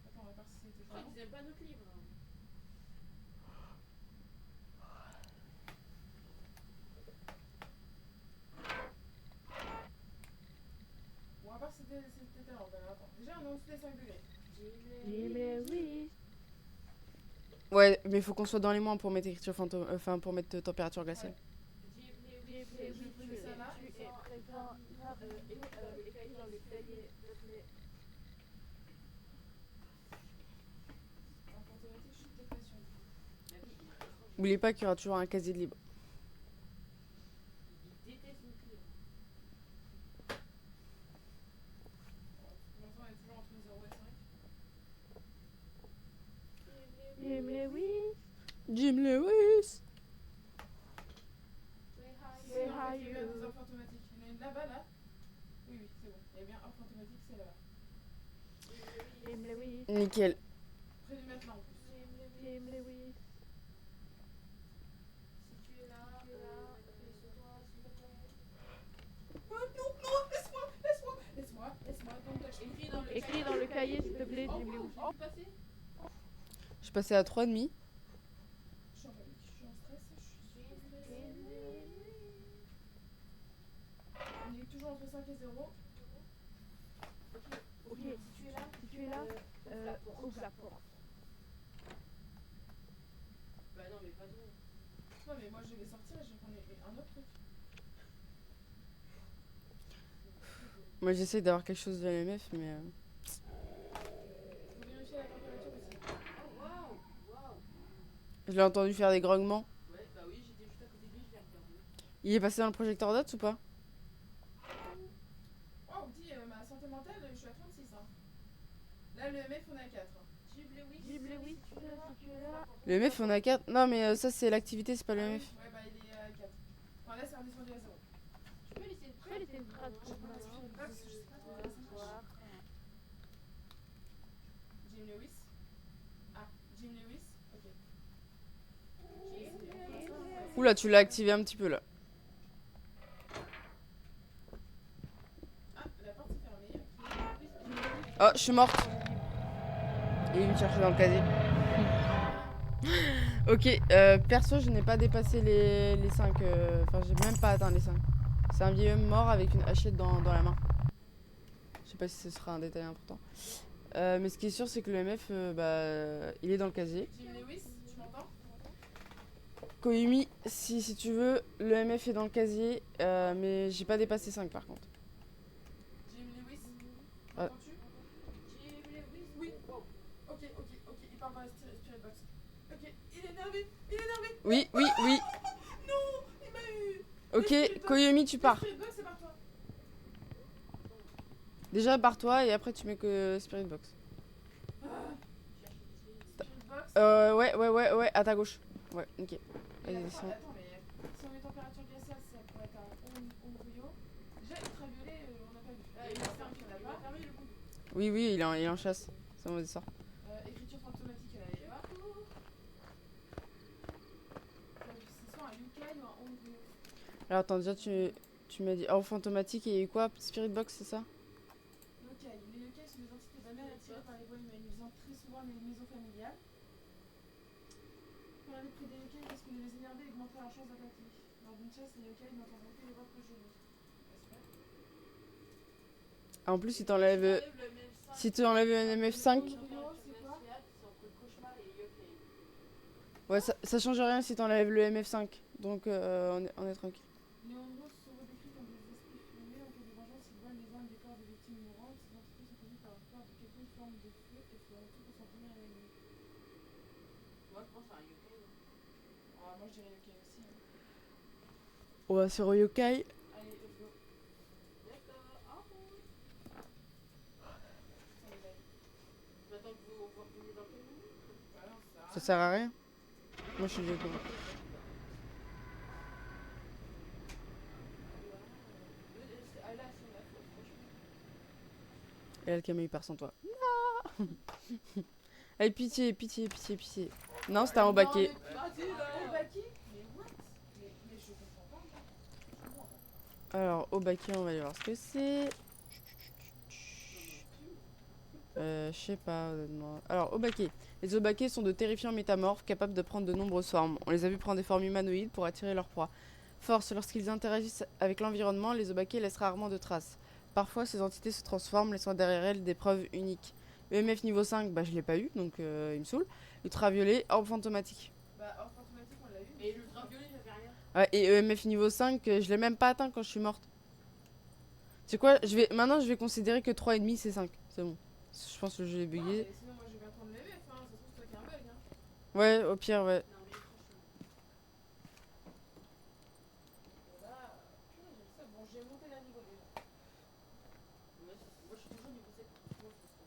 Attends, on va voir si c'était Je crois ça. qu'ils aiment pas notre livre. Hein. Bon, on va voir si c'était là. Attends. Déjà, on est en dessous des 5 degrés. Jim Lewis. Ouais, mais faut qu'on soit dans les moins pour mettre écriture fantôme, enfin pour mettre température glaciale. Jim Jim Lewis. Lewis, Je fais ça là. tu es présent. Écris dans le cahier. En automatique, je suis peut-être pas sûre du coup. Ma vie, franchement, N'oubliez pas qu'il y aura toujours un casier de libre. il déteste notre livre. Pour l'instant, on est toujours entre 0 et 5. Jim Lewis. Jim Lewis. Say hi. Say hi. fantomatique. Il y en a une là-bas, là. Oui, oui, c'est bon. Il y a bien un fantomatique, c'est là-bas. Jim Lewis. Nickel. Près du matelas en plus. Jim Lewis. Si tu es là, appelle sur toi, s'il te plaît. Oh, non, non, laisse-moi. Don't touch me. Écris dans le cahier, s'il te plaît, Oh, Jim wow, Lewis. j'ai vu passer. Je suis passé à 3,5. Je suis en panique, je suis en stress, je suis stressée. On est toujours entre 5 et 0. Ok, si tu es là, ouvre la porte. Bah non, mais pas nous. Non, mais moi je vais sortir et je vais prendre un autre truc. Moi j'essaie d'avoir quelque chose de l'MF, mais. Faut vérifier la température aussi. Oh, waouh. Je l'ai entendu faire des grognements. Ouais, bah oui, j'étais juste à côté de lui, je l'ai regardé. Il est passé dans le projecteur dots ou pas? Oh, on dit ma santé mentale, je suis à 36. Hein. Là, le MF, on est à 4. Jim Lewis, si tu es là. Le MF on a 4. Non, mais ça c'est l'activité, c'est pas le Ah oui, MF. ouais, bah il est à 4. Enfin, là, c'est redescendu à 0. Tu peux laisser une Tu peux laisser une trace J'ai pour pas moi. respirer le box, je sais pas trop comment ça marche. Jim Lewis. Ah, Jim Lewis, ok. J'ai essayé. Oula, tu l'as activé un petit peu là. Ah, la porte s'est fermée. Oh, je suis morte. Et il me cherchait dans le casier. Ok, perso, je n'ai pas dépassé les 5. Enfin, j'ai même pas atteint les 5. C'est un vieil homme mort avec une hachette dans la main. Je sais pas si ce sera un détail important. Mais ce qui est sûr, c'est que le MF, il est dans le casier. Jim Lewis, tu m'entends? Koyumi, si tu veux, le MF est dans le casier, mais j'ai pas dépassé 5 par contre. Jim Lewis, Ah. m'entends-tu? Jim Lewis, oui. Oh. Ok, il part dans la spirit box. Ok, il est énervé. Oui. Non, il m'a eu. Ok, Koyumi, tu pars. Spirit box, c'est par toi. Déjà, barre-toi et après tu mets que Spirit Box. Spirit box. Ouais, à ta gauche. Ouais, ok. Et Allez, attends, descends. mais si on met température glaciale, ça pourrait être un Onryo. Déjà, ultraviolet, on n'a pas vu. Il y a ferme qu'il n'y en a pas. fermé le coup. Oui, il est en chasse. C'est un mauvais sort. Écriture fantomatique, elle n'avait pas. C'est soit un Yukai ou un Onryo. Alors attends, déjà tu m'as dit. Oh, fantomatique et il y a eu quoi? Spirit Box, c'est ça? Yokai. Les yokai sont des entités d'âmes attirées par les voies humaines, visant très souvent les maisons familiales. Quand on est près des yokai, ils risquent de les énerver et augmenter leur chance d'attaquer. Lors d'une chasse, les yokai n'entendent plus les voix progénies. Ah, en plus, si t'enlèves. Si tu enlèves un MF5. Onryo, c'est quoi? C'est entre cauchemar et yokai. Ouais, ça change rien si t'enlèves le MF5. Donc on est tranquille. Les Onryo sont redécrits comme des esprits fumés. En cas de vengeance, ils volent les âmes des corps des victimes mourantes. Ces entités sont connues par leur peur de quelconque forme de feu et feront tout pour s'en tenir à l'ennemi. Moi, je pense à un yokai. Ah, moi je dirais yokai aussi. Hein. On va sur Yokai. Allez, let's go. D'accord. Ça les aille. Maintenant que vous revenez dans quel moment? Bah non, ça Ça sert à rien. Moi je suis Yokai. Ah là, c'est la faute, franchement. Et là, le camion il part sans toi. Non. Allez, pitié. Non, c'était un haut baquet. Au baquet? Mais what? Mais je comprends pas. Je comprends pas. Alors, au baquet, on va aller voir ce que c'est. Je sais pas, honnêtement. Alors, Obake. Les Obake sont de terrifiants métamorphes capables de prendre de nombreuses formes. On les a vus prendre des formes humanoïdes pour attirer leur proie. Force, lorsqu'ils interagissent avec l'environnement, les Obake laissent rarement de traces. Parfois, ces entités se transforment, laissant derrière elles des preuves uniques. EMF niveau 5, je l'ai pas eu, donc il me saoule. Ultraviolet, orbe fantomatique. Bah, hors fantomatique, on l'a eu. Et l'ultraviolet, j'avais rien. Ouais, et EMF niveau 5, je l'ai même pas atteint quand je suis morte. C'est quoi, maintenant je vais considérer que 3,5 c'est 5. C'est bon. Je pense que je l'ai Non, bugué. mais sinon, moi je vais bien prendre le MF, hein. Ça se trouve, c'est toi qui as un bug, hein. Ouais, au pire, ouais. Non, mais franchement. Là, j'ai le seum. Bon, j'ai monté d'un niveau déjà. Moi, je suis toujours niveau 7. Franchement, je pense que.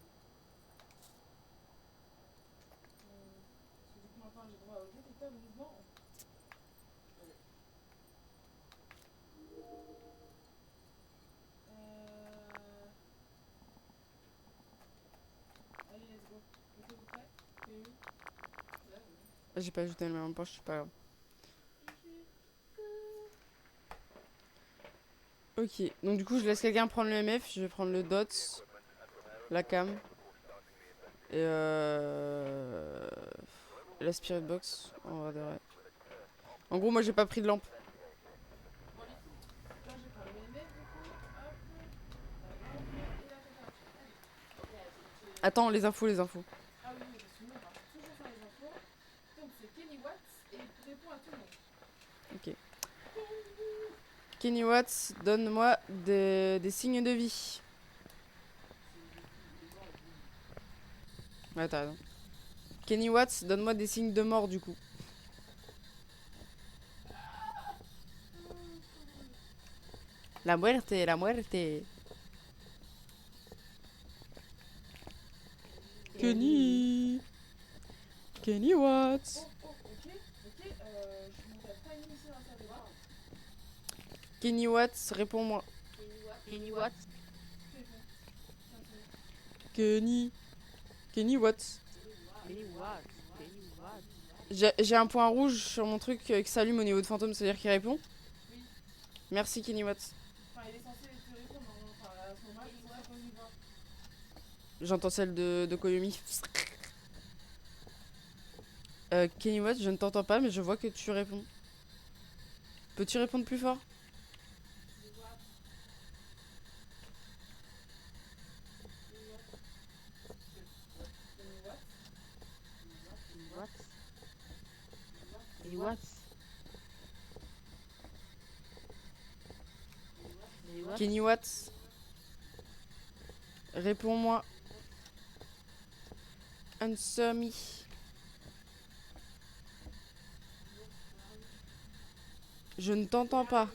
Parce que du coup, maintenant, j'ai droit au détecteur de mouvement. J'ai pas ajouté le même poche, c'est pas grave. Ok, donc du coup je laisse quelqu'un prendre le MF, je vais prendre le DOTS, la cam et la spirit box en vrai de vrai. En gros moi j'ai pas pris de lampe. Bon, du coup, là, je vais faire le MF, du coup. Hop. La lampe et la température. Allez. Attends, les infos. Ah oui, oui, parce que nous, on part toujours sur les infos. Donc, c'est Kenny Watts et il répond à tout le monde. Ok. Kenny Watts, donne-moi des signes de vie. Ouais, t'as raison. Kenny Watts, donne-moi des signes de mort du coup. La muerte, la muerte. Kenny. Kenny Watts. Oh, oh, ok, ok. Je monte à 3,5 ici dans la salle de bain. Kenny Watts, réponds-moi. Kenny Watts. Je réponds. Tiens, tiens. Kenny. Kenny Watts. Kenny Watts. Kenny Watts. J'ai un point rouge sur mon truc qui s'allume au niveau de fantôme, c'est-à-dire qu'il répond. Oui. Merci Kenny Watts. Enfin, il est censé te répondre. Hein. Enfin, à ce moment-là, il est censé répondre une voix. J'entends celle de Koyomi. Kenny Watts, je ne t'entends pas, mais je vois que tu réponds. Peux-tu répondre plus fort? Kenny Watts. Kenny Watts. Kenny Watts. Réponds-moi. Answer me. Je ne t'entends pas.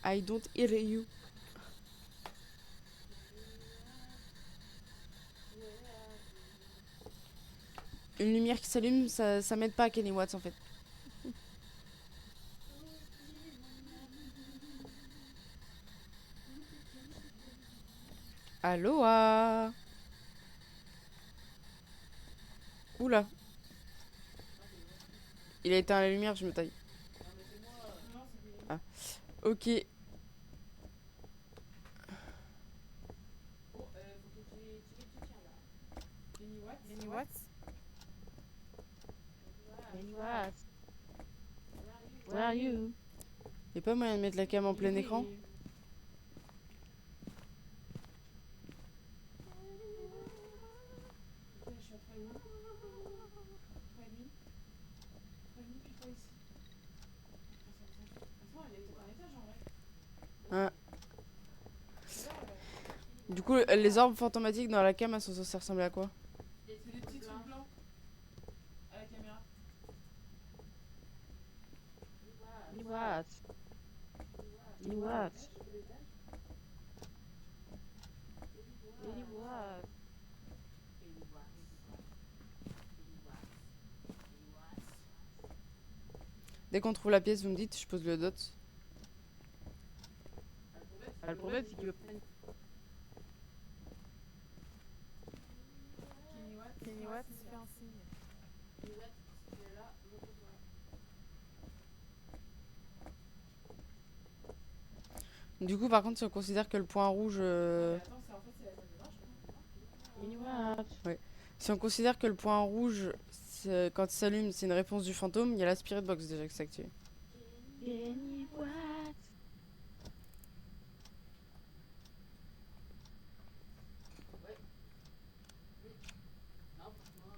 I don't hear you. Une lumière qui s'allume, ça m'aide pas à Kenny Watts en fait. Aloha. Oula. Il a éteint la lumière, je me taille. Ah. Ok. Oh, faut que tu tires le tien là. Kenny Watts. Kenny Watts. Kenny Watts. Where are you? Y'a pas moyen de mettre la cam en plein écran? Ok, je suis à 3,5. 3,5. 3,5 puis 3 ici. Attends, elle est peut-être un étage en vrai. Ah. C'est là, Du coup, les orbes fantomatiques dans la cam, elles sont censées ressembler à quoi? c'est des petits trucs blancs à la caméra. Kenny Watts. Kenny Watts. Kenny Watts. Dès qu'on trouve la pièce, vous me dites, je pose le dot. Ah, le problème, c'est qu'il veut prendre Kenny Watts. Kenny Watts. C'est un signe. Kenny Watts, si tu es là, montre-toi. Du coup, par contre, si on considère que le point rouge. Mais attends, en fait, c'est la salle de bain, je crois. Kenny Watts. Si on considère que le point rouge, quand il s'allume, c'est une réponse du fantôme, il y a la spirit box déjà qui s'est activée. Kenny Watts. Non, franchement,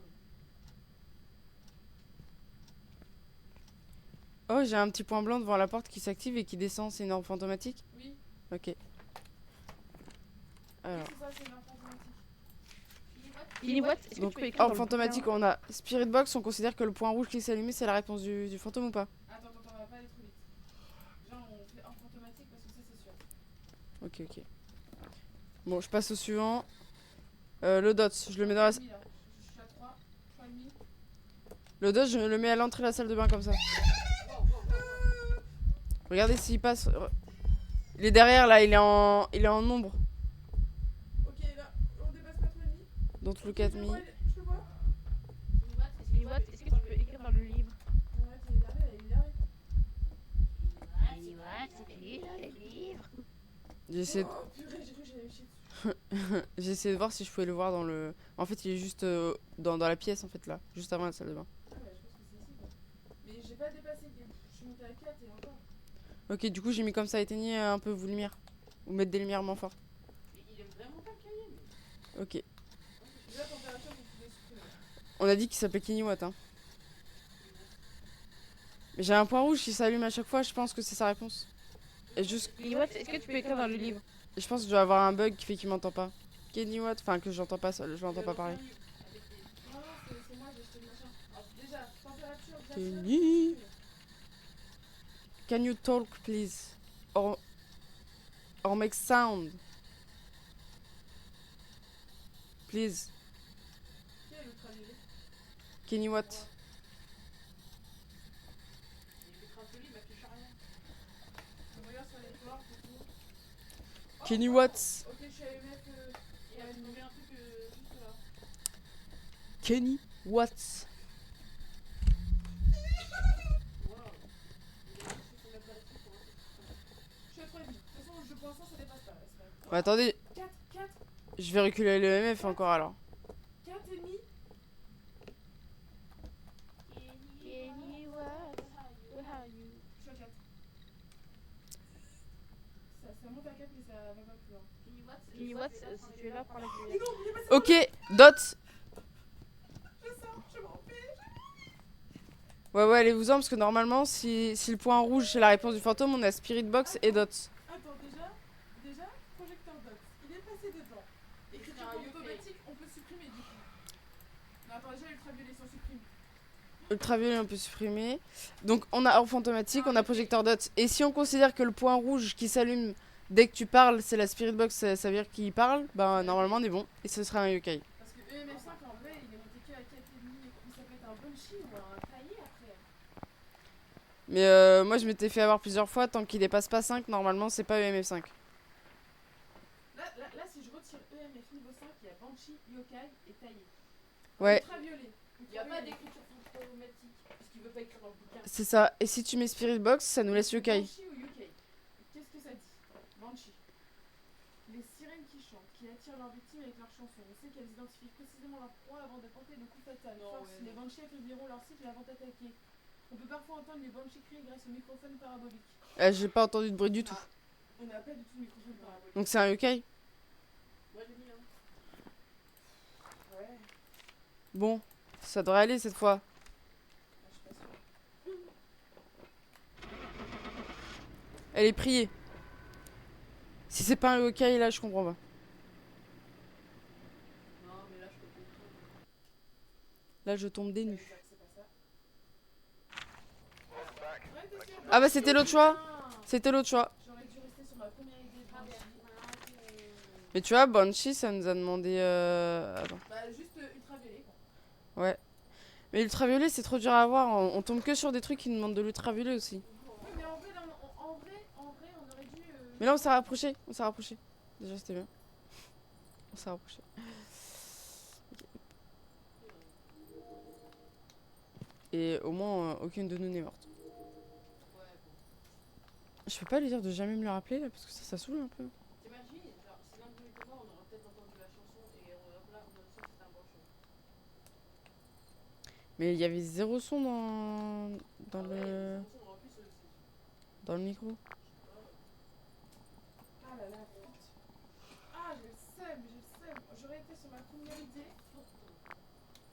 Oh, j'ai un petit point blanc devant la porte qui s'active et qui descend, c'est une orbe fantomatique? Oui, Ok. Alors, c'est ça, c'est une info automatique. Kenny Watts, est-ce que donc, tu peux écrire orbe dans le fantomatique, bouquin? on a spirit box, on considère que le point rouge qui s'est allumé, c'est la réponse du fantôme ou pas? Attends, on va pas aller trop vite. Déjà, on fait info automatique parce que ça, c'est sûr. Ok, ok. Bon, je passe au suivant. Le dot, je le mets dans la. Je suis à 3, 3,5. Le dot, je le mets à l'entrée de la salle de bain comme ça. Regardez s'il passe. Il est derrière là, il est en ombre. Ok, là, on dépasse pas 3,5. Don't look Ok, at je le me. vois, je le vois. Kenny Watts, Lis dans les livres. J'ai essayé de... Oh purée, j'ai cru que j'allais chier dessus. J'ai essayé de voir si je pouvais le voir dans le... En fait, il est juste dans la pièce, en fait, là. Juste avant la salle de bain. Ah ouais, je pense que c'est ici quoi. Mais j'ai pas dépassé, je suis montée à 4 et encore. Ok, du coup, j'ai mis comme ça, éteignez un peu vos lumières. Ou mettre des lumières moins fortes. Mais il aime vraiment pas le cahier, mais. Ok. Déjà, la température, vous pouvez supprimer. On a dit qu'il s'appelait Kenny Watt, hein. Mais j'ai un point rouge qui s'allume à chaque fois, je pense que c'est sa réponse. Et juste... Kenny Watt, est-ce que tu peux écrire dans le livre? Je pense que je dois avoir un bug qui fait qu'il m'entend pas. Kenny Watt, enfin que j'entends pas, je l'entends pas parler. Non, non, c'est moi, j'ai acheté le machin. Alors, déjà, température, glaciale, Kenny. supprimer. Can you talk, please? Or make sound. Please. Qui est l'ultraviolet? Kenny Watt. Il est ultraviolet, il m'affiche rien. Je regarde sur les portes et tout. Oh, Kenny oh, Watts. Ok, je suis allée mettre. Il a trouvé un truc juste là. Kenny Watts. Waouh. Il a juste son appareil pour un truc. Je suis à 3,5. De toute façon, je pour l'instant, ça dépasse pas. Bah attendez, 4, 4, je vais reculer le MF encore alors. 4 et demi. Kenny Watt, where are you? Je suis à 4. Ça monte à 4 mais ça va pas plus loin. Kenny Watt, si tu es là, prends la Mais cuillère. non, il est passé. Ok, Dot. Je sors, je m'en vais. Ouais, allez-vous-en parce que normalement, si le point rouge c'est la réponse du fantôme, on a Spirit Box et Dot. Attends, déjà, projecteur dot. Il est passé dedans. Écriture automatique, on peut supprimer du coup. Non, attends, déjà, ultraviolet, si on supprime. Ultraviolet, on peut supprimer. Donc on a hors fantomatique, on a projecteur Dot. Et si on considère que le point rouge qui s'allume dès que tu parles, c'est la Spirit Box, ça veut dire qu'il parle, bah normalement on est bon. Et ce sera un yokai. Parce que EMF5, en vrai, il est monté que à 4,5. Mais ça peut être un Banshee ou un taillé après. Mais moi je m'étais fait avoir plusieurs fois, tant qu'il dépasse pas 5, normalement c'est pas EMF5. Là, si je retire EMF niveau 5, il y a Banshee, yokai et taillé. Ouais, Ultraviolet. Il n'y a pas d'écriture automatique, puisqu'il veut pas écrire dans le bouquin. c'est ça. Et si tu mets Spirit Box, ça nous laisse yokai. Banshee ou yokai. Qu'est-ce que ça dit? Banshee. Les sirènes qui chantent, qui attirent leurs victimes avec leurs chansons. On sait qu'elles identifient précisément leur proie avant de porter le coup fatal. Non, Force, ouais, les non. Banshees affaibliront leur cycle avant d'attaquer. On peut parfois entendre les Banshees crier grâce au microphone parabolique. J'ai pas entendu de bruit du tout. On n'a pas du tout le microphone parabolique. Donc c'est un yokai. Moi j'ai mis un. Ouais, Bon, ça devrait aller cette fois. je suis pas sûre. Elle est priée. Si c'est pas un yokai là, je comprends pas. Non, mais là je peux comprendre. Là, je tombe des nues. C'est pas ça. Ouais, t'es sûr? Ah bah c'était l'autre choix. Putain, C'était l'autre choix. j'aurais dû rester sur ma première idée de Banshee. Mais tu vois, Banshee, ça nous a demandé... Attends. Bah, juste ultraviolet quoi. Ouais. Mais l'ultraviolet, c'est trop dur à avoir. On tombe que sur des trucs qui nous demandent de l'ultraviolet aussi. Ouais, mais en vrai, là, en vrai, on aurait dû. Mais là, on s'est rapproché. On s'est rapproché. Déjà, c'était bien. On s'est rapproché. Et au moins, aucune de nous n'est morte. Ouais, bon. Je peux pas lui dire de jamais me le rappeler là, parce que ça saoule un peu. T'imagines, genre, si l'un de nous était mort, on aurait peut-être entendu la chanson et là, on aurait su que c'était un Banshee. Mais il y avait zéro son dans Ah ouais, le en plus, c'est. dans le micro. Ah là là, putain. Ah, j'ai le seum, j'ai le seum. J'aurais été sur ma première idée.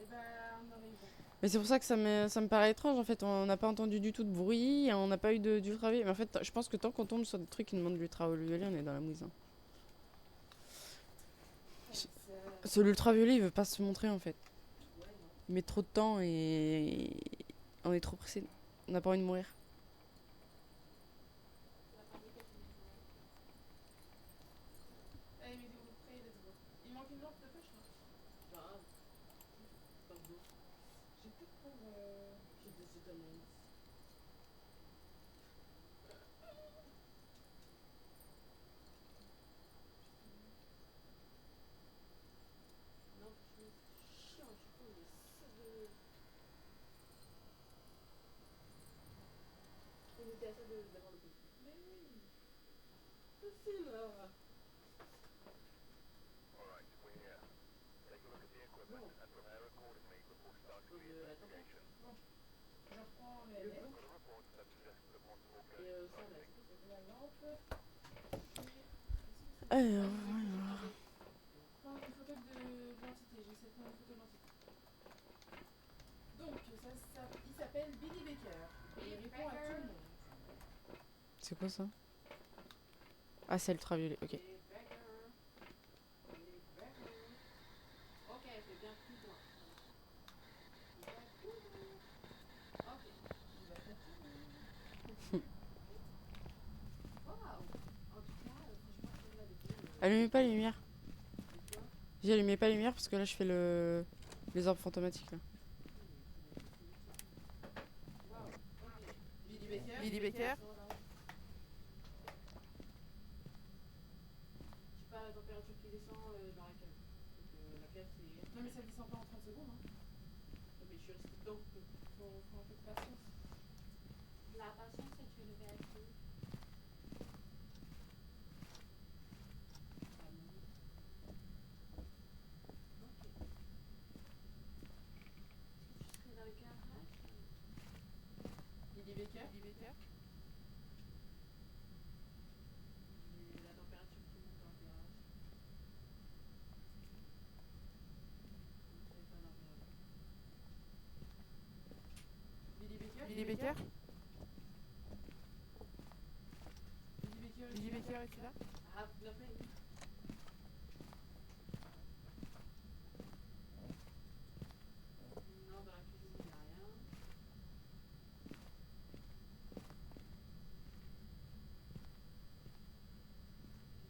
Et bah, on aurait eu bon. Mais c'est pour ça que ça me paraît étrange en fait. On n'a pas entendu du tout de bruit, on n'a pas eu d'ultraviolet. Mais en fait, je pense que tant qu'on tombe sur des trucs qui nous demandent de l'ultraviolet, on est dans la mouise. Hein. Parce que l'ultraviolet, il veut pas se montrer en fait. Ouais, non. Il met trop de temps et on est trop pressé. On n'a pas envie de mourir. Allez, mettez-vous prêts, let's go. Il manque une lampe de poche là. Grave. Pas beau. J'ai plus de prendre. J'ai des étonnements. Non, c'est chiant, tu peux, mais c'est de. On était à ça d'avoir le coup. Mais oui. facile. Je reprends les lettres. Et ça reste. La lampe. Alors, Prends une photo de l'entité. J'essaie de prendre une photo de l'entité. Donc, il s'appelle Billy Baker. Et il répond à tout le monde. c'est quoi ça? Ah, c'est ultraviolet, ok. Billy Baker. Billy Baker. Ok, fais bien plus loin. Il va plus loin. Ok. Il va faire tout. Waouh. En tout cas, franchement, celle-là de bien. Allumez pas les lumières. Quoi? J'ai allumé pas les lumières parce que là je fais les orbes fantomatiques là. Waouh. Ok. Billy Baker. Billy Baker. Je sais pas la température qui descend dans la cave. Donc la cave c'est. Non, mais ça descend pas en 30 secondes. Hein. Non, mais je suis restée dedans. Faut un peu de patience. La patience est une vertu. Ah non. Ok. Est-ce que tu serais dans le garage? Billy Baker. Billy Baker. Et la température qui monte dans le garage. Non, je savais pas dans le garage. Billy Baker. Billy Baker. Billy Baker. Billy Baker, es-tu là? Ah, la peine. Non, dans la cuisine, il n'y a rien.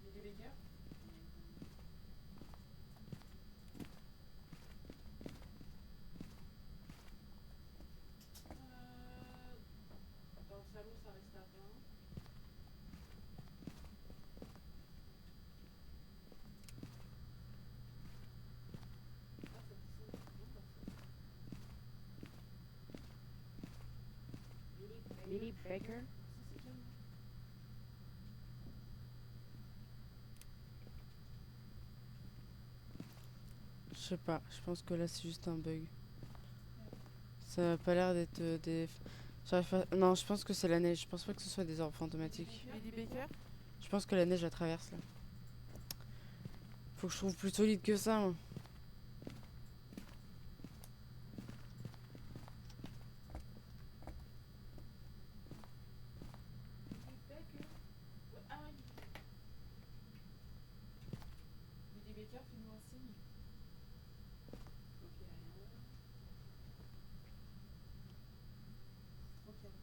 Billy Baker. Dans le salon, ça reste à 20. Ah, ça descend bien comme ça. Billy Baker. Ça, c'est calme. Je sais pas, je pense que là c'est juste un bug. Ça a pas l'air d'être des. J'arrive pas. Non, je pense que c'est la neige. Je pense pas que ce soit des orbes fantomatiques. Billy Baker. Je pense que la neige la traverse là. Faut que je trouve plus solide que ça. Moi. Billy Baker. Ah oui. Billy Baker, fais-nous un signe. Ok, rien. Trop calme.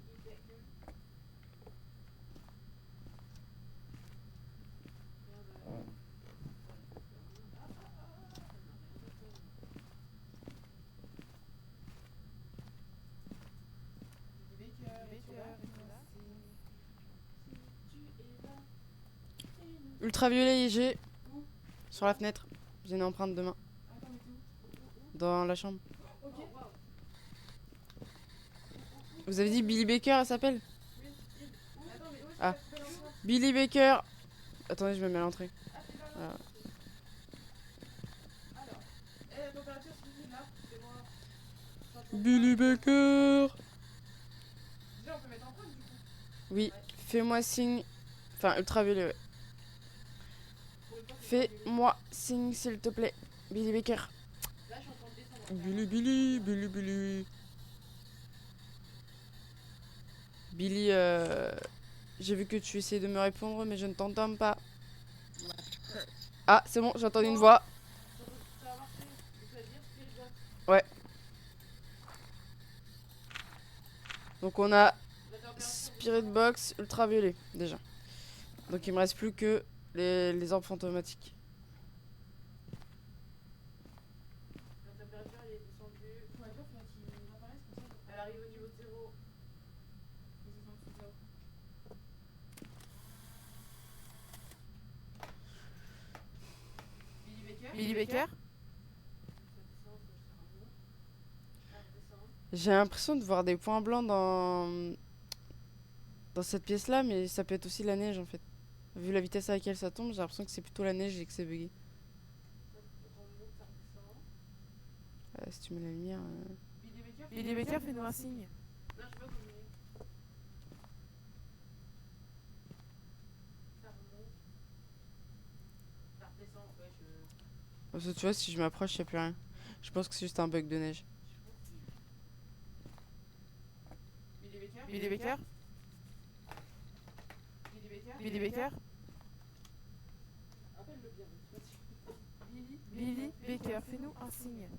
Billy Baker. Merde. Ah, ah, ah, ça n'a rien de tel. Billy Baker. Billy es-tu Baker, là? es-tu là? Fais-nous un signe. Si tu es là, fais-nous. Ultraviolet IG. Où? Sur la fenêtre. J'ai une empreinte de main. Attends, mais t'es où? Dans la chambre. Ok. Oh, waouh. Vous avez dit Billy Baker, elle s'appelle? Oui. Attends, mais où est-ce Ah. que tu fais l'ensemble? Billy Baker. Attendez, je me mets à l'entrée. Ah, c'est là. Voilà. Alors. La température, s'il vous plaît, là. C'est moi. Enfin, tu vois, Billy Baker. déjà, on peut mettre en pause, du coup. Oui, fais-moi signe. Enfin, ultraviolet, ouais. Pour une fois, c'est pas Billy. Fais-moi signe, s'il te plaît. Billy Baker. Là, je suis en train de descendre. Billy, Billy, Billy, Billy. Billy, j'ai vu que tu essayais de me répondre, mais je ne t'entends pas. Ah, c'est bon, j'entends une voix. Ça a marché. Il faut dire Spirit Box. Ouais. Donc on a La température. Spirit Box, ultraviolet, déjà. Donc il me reste plus que les orbes fantomatiques. La température, elle est descendue. Pour être sûr, faudrait qu'il apparaisse comme ça. Elle arrive au niveau de 0. Et c'est en dessous de zéro. Billy Baker. Billy Baker. Ça descend, ça remonte. Ça redescend. J'ai l'impression de voir des points blancs dans cette pièce-là, mais ça peut être aussi la neige en fait. Vu la vitesse à laquelle ça tombe, j'ai l'impression que c'est plutôt la neige et que c'est bugué. Ça remonte, ça redescend. Si tu mets la lumière. Billy Baker, fais-nous un signe. Non, je sais pas comment il est. Ça remonte. Ça redescend. Ouais, Parce que tu vois, si je m'approche, il n'y a plus rien. Je pense que c'est juste un bug de neige. Billy Baker. Billy Baker, Billy Baker. Billy Baker, Appelle-le bien. Billy. Billy Baker, fais-nous un signe.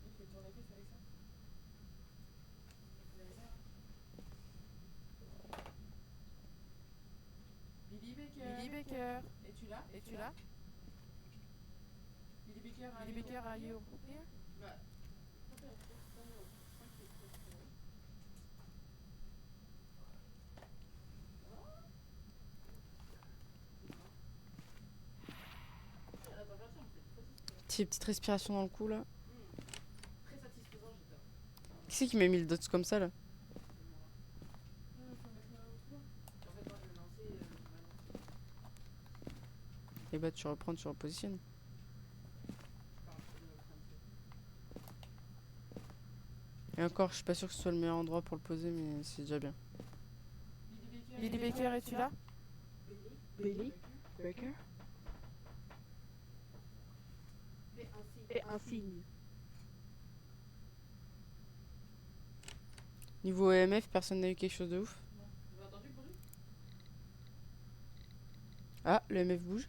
Il fait tourner la pièce avec ça. Avec le laser. Billy Baker. Billy Baker, Es-tu là? es-tu là? Billy Baker. Billy Baker, are you here? Bah. Petite respiration dans le cou là. Très satisfaisant, j'étais. Qui c'est qui m'a mis le dots comme ça là? En fait, moi je le lançais, je Et bah tu reprends, tu repositionnes. pars, je le prends. Et encore, je suis pas sûr que ce soit le meilleur endroit pour le poser, mais c'est déjà bien. Billy Baker, es-tu là? Billy Baker, fais un signe. Niveau EMF, personne n'a eu quelque chose de ouf. Vous avez entendu le bruit? Ah, le EMF bouge.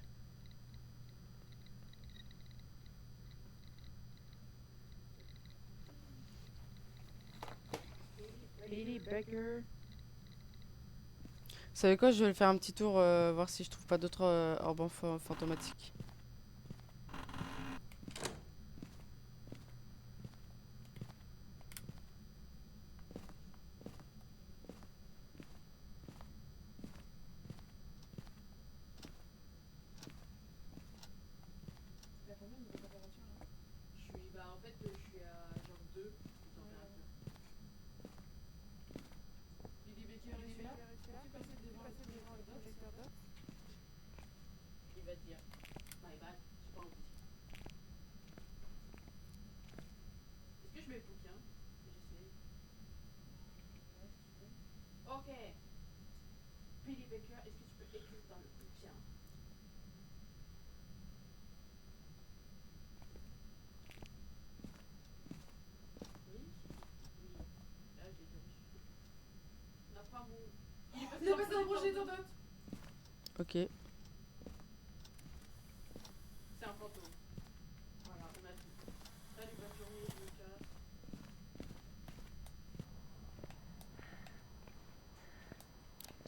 Billy Baker, Vous savez quoi, je vais faire un petit tour, voir si je trouve pas d'autres orbans fantomatiques. T'as combien de température là? Je suis, bah en fait, je suis à genre 2 de température. Billy Baker, Billy es-tu là? Baker, es-tu là? Tu passes devant le projecteur d'os? Il va te dire, my bad, j'ai pas envie. Est-ce que je mets le bouquin? J'essaie. Ok. Billy Baker, est-ce que tu peux écrire dans le bouquin? Oui. Oui. Là, j'ai dit oui. On n'a pas mon. Il est passé dans le projecteur d'os. Ok. C'est un fantôme. Voilà, on a dit. Salut, bonne journée, je me casse.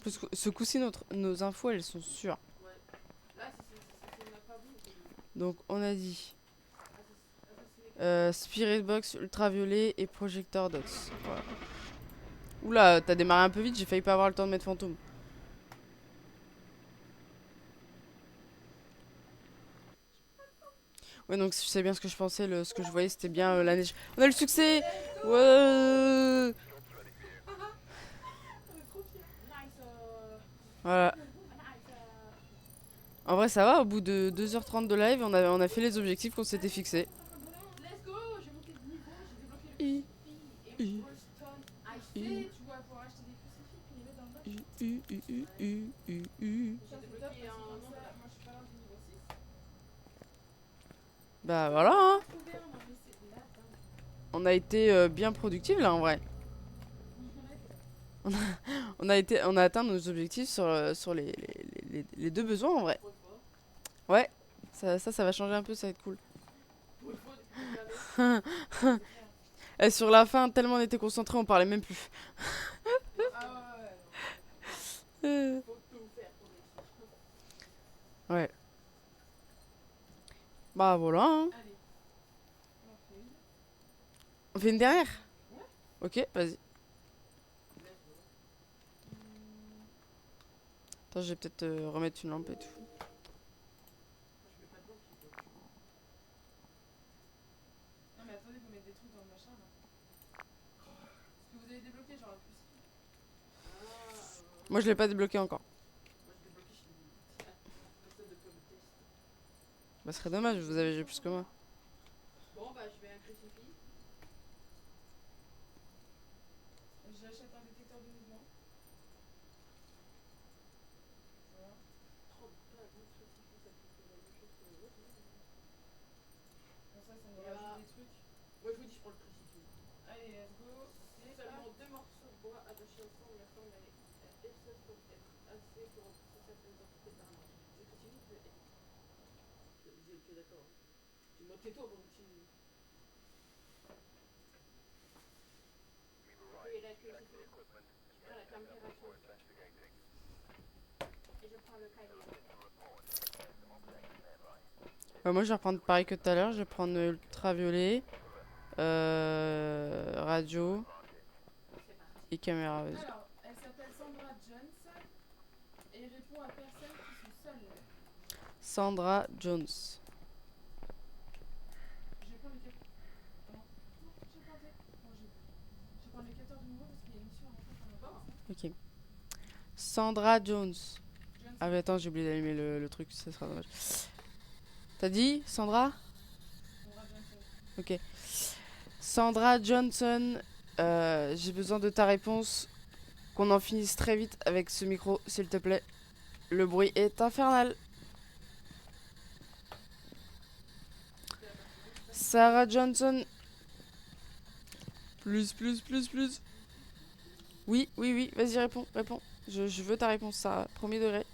Parce que ce coup-ci, nos infos, elles sont sûres. Ouais. Là, c'est on n'a pas vu. Donc, on a dit Assassiné. Spirit Box, ultraviolet et projecteur dots. Voilà. Oula, t'as démarré un peu vite, j'ai failli pas avoir le temps de mettre fantôme. Ouais, donc je sais bien ce que je pensais, ce que je voyais, c'était bien la neige. On a le succès! Ouais! Nice. Voilà. Nice. En vrai, ça va, au bout de 2h30 de live, on a fait les objectifs qu'on s'était fixés. Let's go. J'ai monté de niveau, j'ai débloqué le crucifix et Wallstone. Ah, je sais, tu vas pouvoir acheter des crucifix puis les mettre dans le bac. J'ai débloqué un nombre. Moi, je suis pas loin du niveau 6. Bah voilà, hein. Trouvé un, non, mais c'est de la dingue. On a été bien productifs là en vrai. On a atteint nos objectifs sur les deux besoins en vrai. Pour une fois. Ouais, ça va changer un peu, ça va être cool. Pour une fois, depuis jamais. Et sur la fin, tellement on était concentrés, on parlait même plus. Ah ouais, faut tout faire pour réussir. Ouais. Bah voilà, hein. Allez. On fait une dernière? Ok, vas-y. Attends, je vais peut-être remettre une lampe et tout. Je mets pas de lampe, il faut que tu- Non mais attendez, vous mettez des trucs dans le machin là. Ce que vous avez débloqué, genre le crucifix. Moi, je l'ai pas débloqué encore. Moi je l'ai bloqué, je l'ai mis. Personne ne peut me tester. Bah, ce serait dommage, vous avez joué plus que moi. Bon bah je mets un crucifix. J'achète un détecteur de mouvement. Voilà. Trop pas de crucifix, ça fait la même chose que l'autre. Comme ça nous Voilà. rajoute des trucs. Moi je vous dis, je prends le crucifix. Allez, let's go. Et Seulement 2 morceaux de bois attachés ensemble, la forme est épaisse pour être assez pour renforcer certaines entités paranormales. Ce crucifix peut être. Vous êtes d'accord? Tu me tais-toi pendant que tu. Oui, là, crucifix. Tu prends la température. Et je prends le cahier. Moi, je vais reprendre pareil que tout à l'heure. Je vais prendre ultraviolet, radio et caméra. Vas-y. alors, elle s'appelle Sandra Jones et répond à personnes qui sont seules. Sandra Jones. Je vais prendre le capteur. Non, j'ai planté. Bon, je vais prendre le capteur de nouveau parce qu'il y a une mission à rentrer pendant ça. Ok. Sandra Jones. Jones. Ah, mais attends, j'ai oublié d'allumer le truc, ça sera dommage. T'as dit Sandra? Sandra Johnson. Ok. Sandra Johnson, j'ai besoin de ta réponse. Qu'on en finisse très vite avec ce micro, s'il te plaît. Le bruit est infernal. Sarah Johnson. Plus. Oui, vas-y, réponds. Je veux ta réponse, Sarah. Premier degré.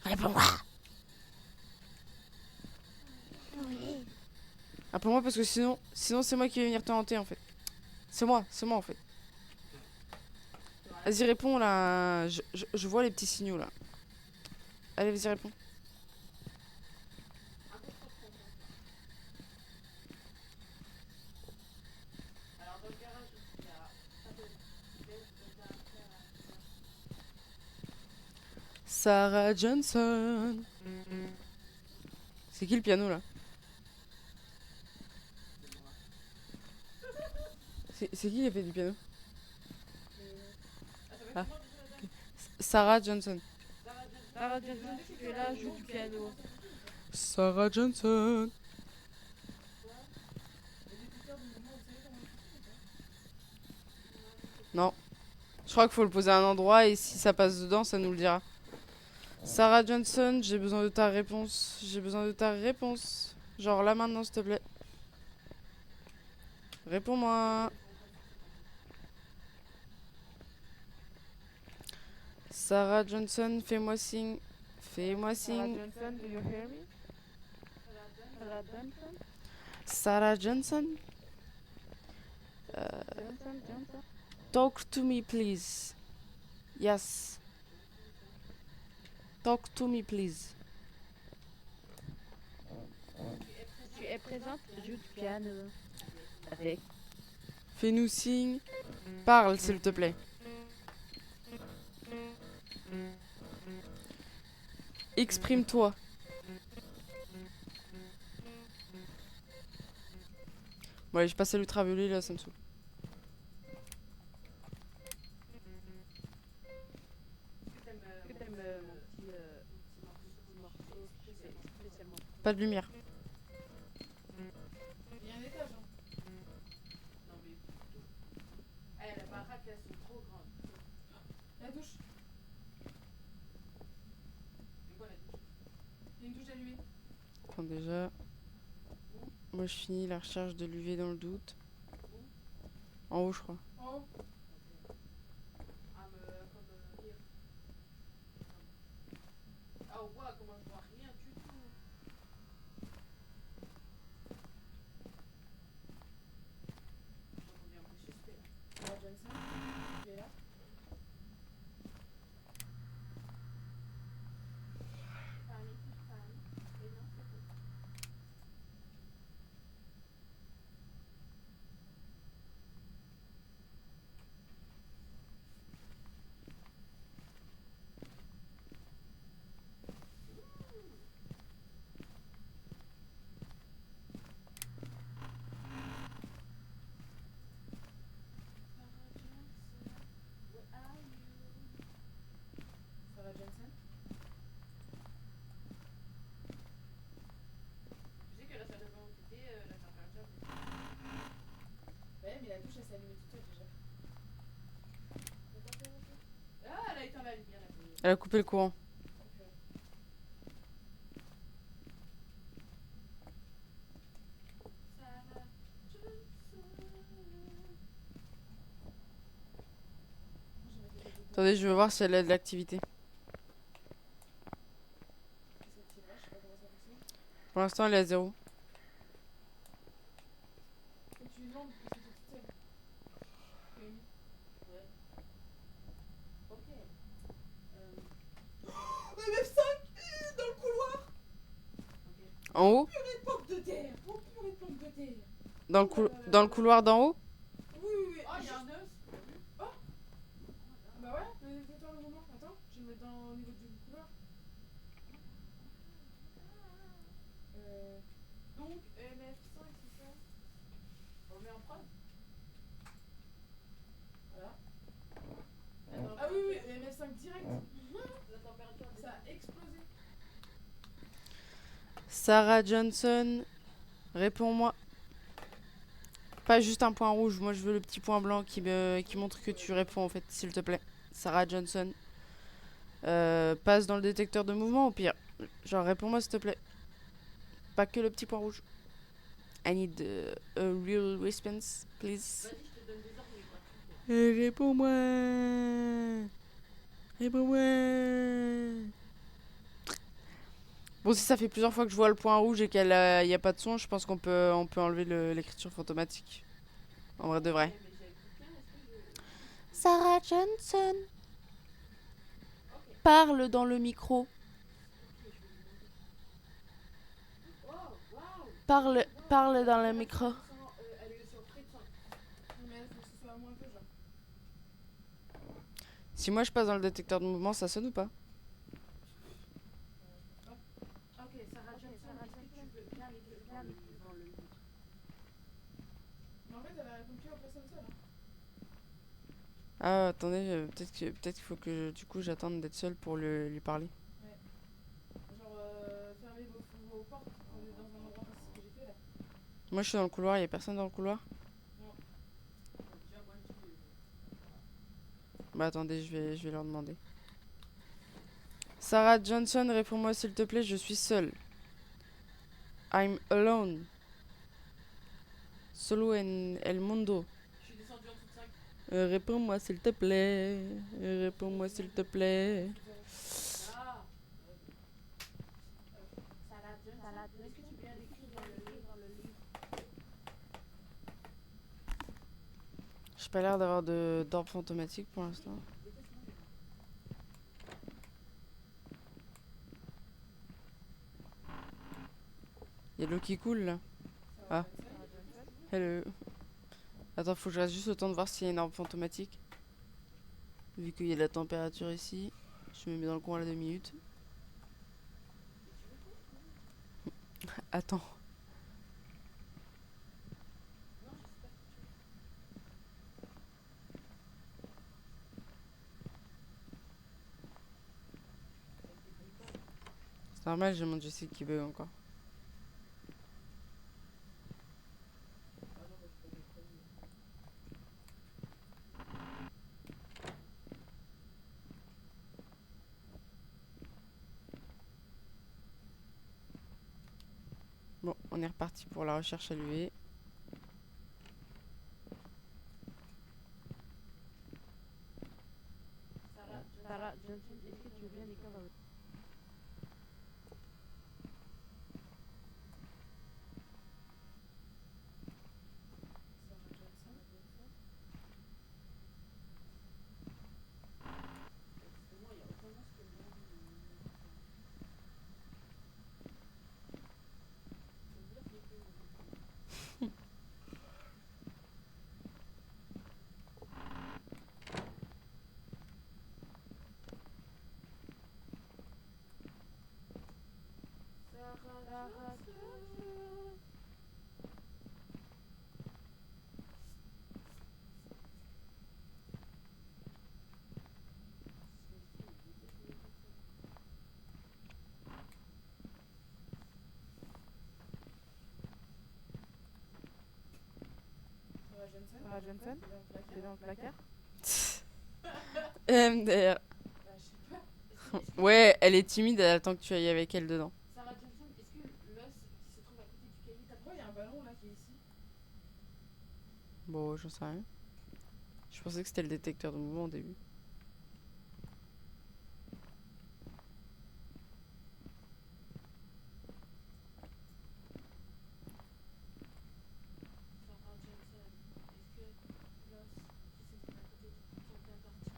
Réponds-moi. Réponds-moi parce que sinon c'est moi qui vais venir te hanter en fait. C'est moi en fait. Vas-y, réponds là. Je vois les petits signaux là. Allez, vas-y, réponds. Alors, dans le garage, il y a pas de bête de caractère. Sarah Johnson. C'est qui le piano là? C'est qui qui a fait du piano? Ah. Sarah Johnson. Sarah Johnson, tu es là, joue du piano. Sarah Johnson. Non. Je crois qu'il faut le poser à un endroit et si ça passe dedans, ça nous le dira. Sarah Johnson, j'ai besoin de ta réponse. Genre là maintenant, s'il te plaît. Réponds-moi. Sarah Johnson, fais-moi signe. Sarah Johnson, do you hear me? Sarah Johnson? Sarah Johnson? Johnson? Talk to me, please. Yes. Talk to me, please. Tu es présente, joue du piano. Avec. Fais-nous signe. Parle, s'il te plaît. Exprime-toi. Bon, allez, je passe à l'ultraviolet, là, ça me saoule. Est-ce que t'aimes mon petit morceau spécialement? Pas de lumière. Il y a un étage. Hein. Non, mais. Eh, la baraque, elles sont trop grandes. La douche. C'est quoi la douche? Il y a une douche allumée. Attends, déjà. Moi, je finis la recherche de l'UV dans le doute. En haut, je crois. En haut. Ah, mais comme here. Ah, ouais, comment je vois rien du tout. J'entends bien un bruit suspect là. Sarah Johnson. Tu es là. Et non, c'est tout. s'est allumée toute seule déjà. Ah, elle a éteint la lumière. Elle a coupé le courant. Sarah Johnson. Attendez, je veux voir si elle a de l'activité. Pour l'instant, elle est à 0. Faut que tu lui demandes parce que t'es toute seule. Camille. Ouais. Ok. MF5 dans le couloir. En haut? Purée de pommes de terre. Oh purée de pommes de terre. Dans le couloir d'en haut? Oui, oui, oui. Oh, il y a un œuf. Oh. Bah ouais, mais fais-toi le moment. Attends, je vais le mettre au niveau du couloir. Donc, MF5, c'est ça. On le met en prod. Voilà. Ah oui, oui, MF5 direct. La température, ça a explosé. Sarah Johnson, réponds-moi. Pas juste un point rouge, moi je veux le petit point blanc qui montre que tu réponds en fait, s'il te plaît. Sarah Johnson. Passe dans le détecteur de mouvement au pire. Genre réponds-moi s'il te plaît. Pas que le petit point rouge. I need a real response, please. Vas-y, je te donne des ordres, mais gratuitement. Réponds-moi. Réponds-moi. Bon, si ça fait plusieurs fois que je vois le point rouge et qu'il n'y a pas de son, je pense qu'on peut enlever l'écriture fantomatique. En vrai de vrai. Sarah Johnson. Parle dans le micro. Parle dans le micro. Elle est sur près de 5. Mais il faut que ce soit moins que genre. Si moi je passe dans le détecteur de mouvement, ça sonne ou pas? Ok, Sarah Johnson, est-ce que tu veux bien l'écrire dans le livre? Mais en fait, elle a répondu aux personnes seules. Ah, attendez, peut-être qu'il faut que du coup j'attende d'être seule pour lui parler. Ouais. Genre, fermez vos portes. On est dans un endroit précis que j'ai fait là. Moi je suis dans le couloir, il y a personne dans le couloir? Non. Déjà, moi je dis. Bah attendez, je vais leur demander. Sarah Johnson, réponds-moi s'il te plaît, je suis seule. I'm alone. Solo en el mundo. Je suis descendue en dessous de 5. Réponds-moi s'il te plaît. Réponds-moi s'il te plaît. Ah. Sarah Johnson, est-ce que tu peux bien l'écrire dans le livre? J'ai pas l'air d'avoir d'orbe fantomatique pour l'instant. Y'a de l'eau qui coule là. Ah. Hello. Attends, faut que je reste juste le temps de voir s'il y a une orbe fantomatique. Vu qu'il y a de la température ici, je me mets dans le coin à la 2 minutes. Attends. C'est normal, j'ai mon joystick qui bug encore. Bon, on est reparti pour la recherche à l'UV. Sarah Johnson, est-ce que tu veux bien l'écrire dans le... Sarah Johnson, c'est dans le placard. MDR. Bah, je sais pas. Ouais, elle est timide, elle attend que tu ailles avec elle dedans. Sarah Johnson, est-ce que l'os qui se trouve à côté du cahier, t'as Pourquoi il y a un ballon là qui est ici? Bon, j'en sais rien. Je pensais que c'était le détecteur de mouvement au début. Sarah Johnson, est-ce que l'os qui se trouve à côté du cahier t'appartient?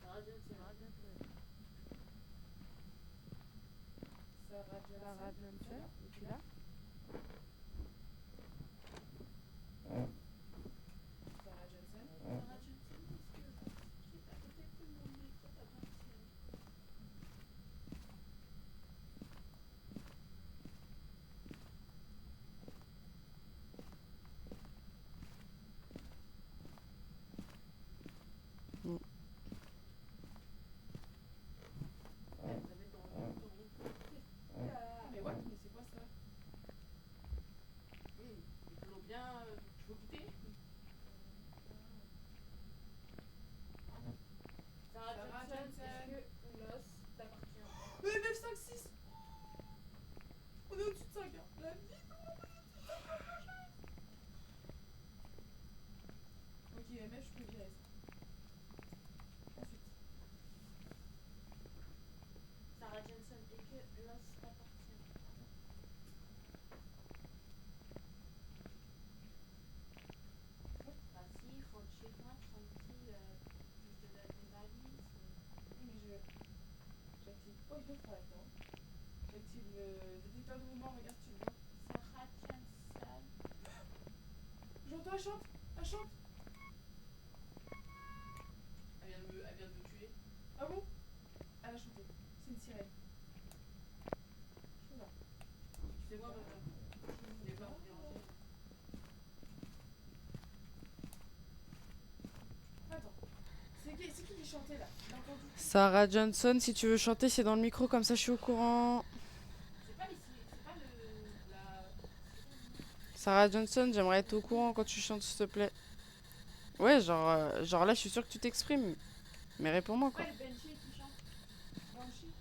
Sarah Johnson. Sarah Johnson, es-tu là? Sarah Johnson. Sarah Johnson, est-ce que l'os qui est à côté de mon micro t'appartient? Mais what? Mais c'est quoi ça? Ils l'ont bien. Je veux goûter? Sarah Sarah Johnson, Johnson. est-ce que l'os t'appartient? 9, 5, 6. On est au-dessus de 5, hein. La vie. Ok, MF, je peux virer ça. Ensuite. Sarah Johnson, est-ce que l'os t'appartient? Vas-y, rentre chez moi, tranquille. Je te donne mes valises. Oui, mais j'active pas le travail, non. J'active le détecteur de mouvement, regarde, tu le vois. Sarah Johnson. J'entends, elle chante. Elle chante. Elle vient de me tuer. Ah bon? Elle a chanté. C'est une sirène. Je sais pas. C'est moi, madame. Je l'ai pas dérangé. Attends. C'est qui chantait là? J'ai entendu. Sarah Johnson, si tu veux chanter, c'est dans le micro, comme ça je suis au courant. C'est pas ici, c'est pas le. La. Sarah Johnson, j'aimerais être au courant quand tu chantes, s'il te plaît. Ouais, genre là, je suis sûre que tu t'exprimes. Mais réponds-moi, quoi. Ouais, le Banshee qui chante. Banshee.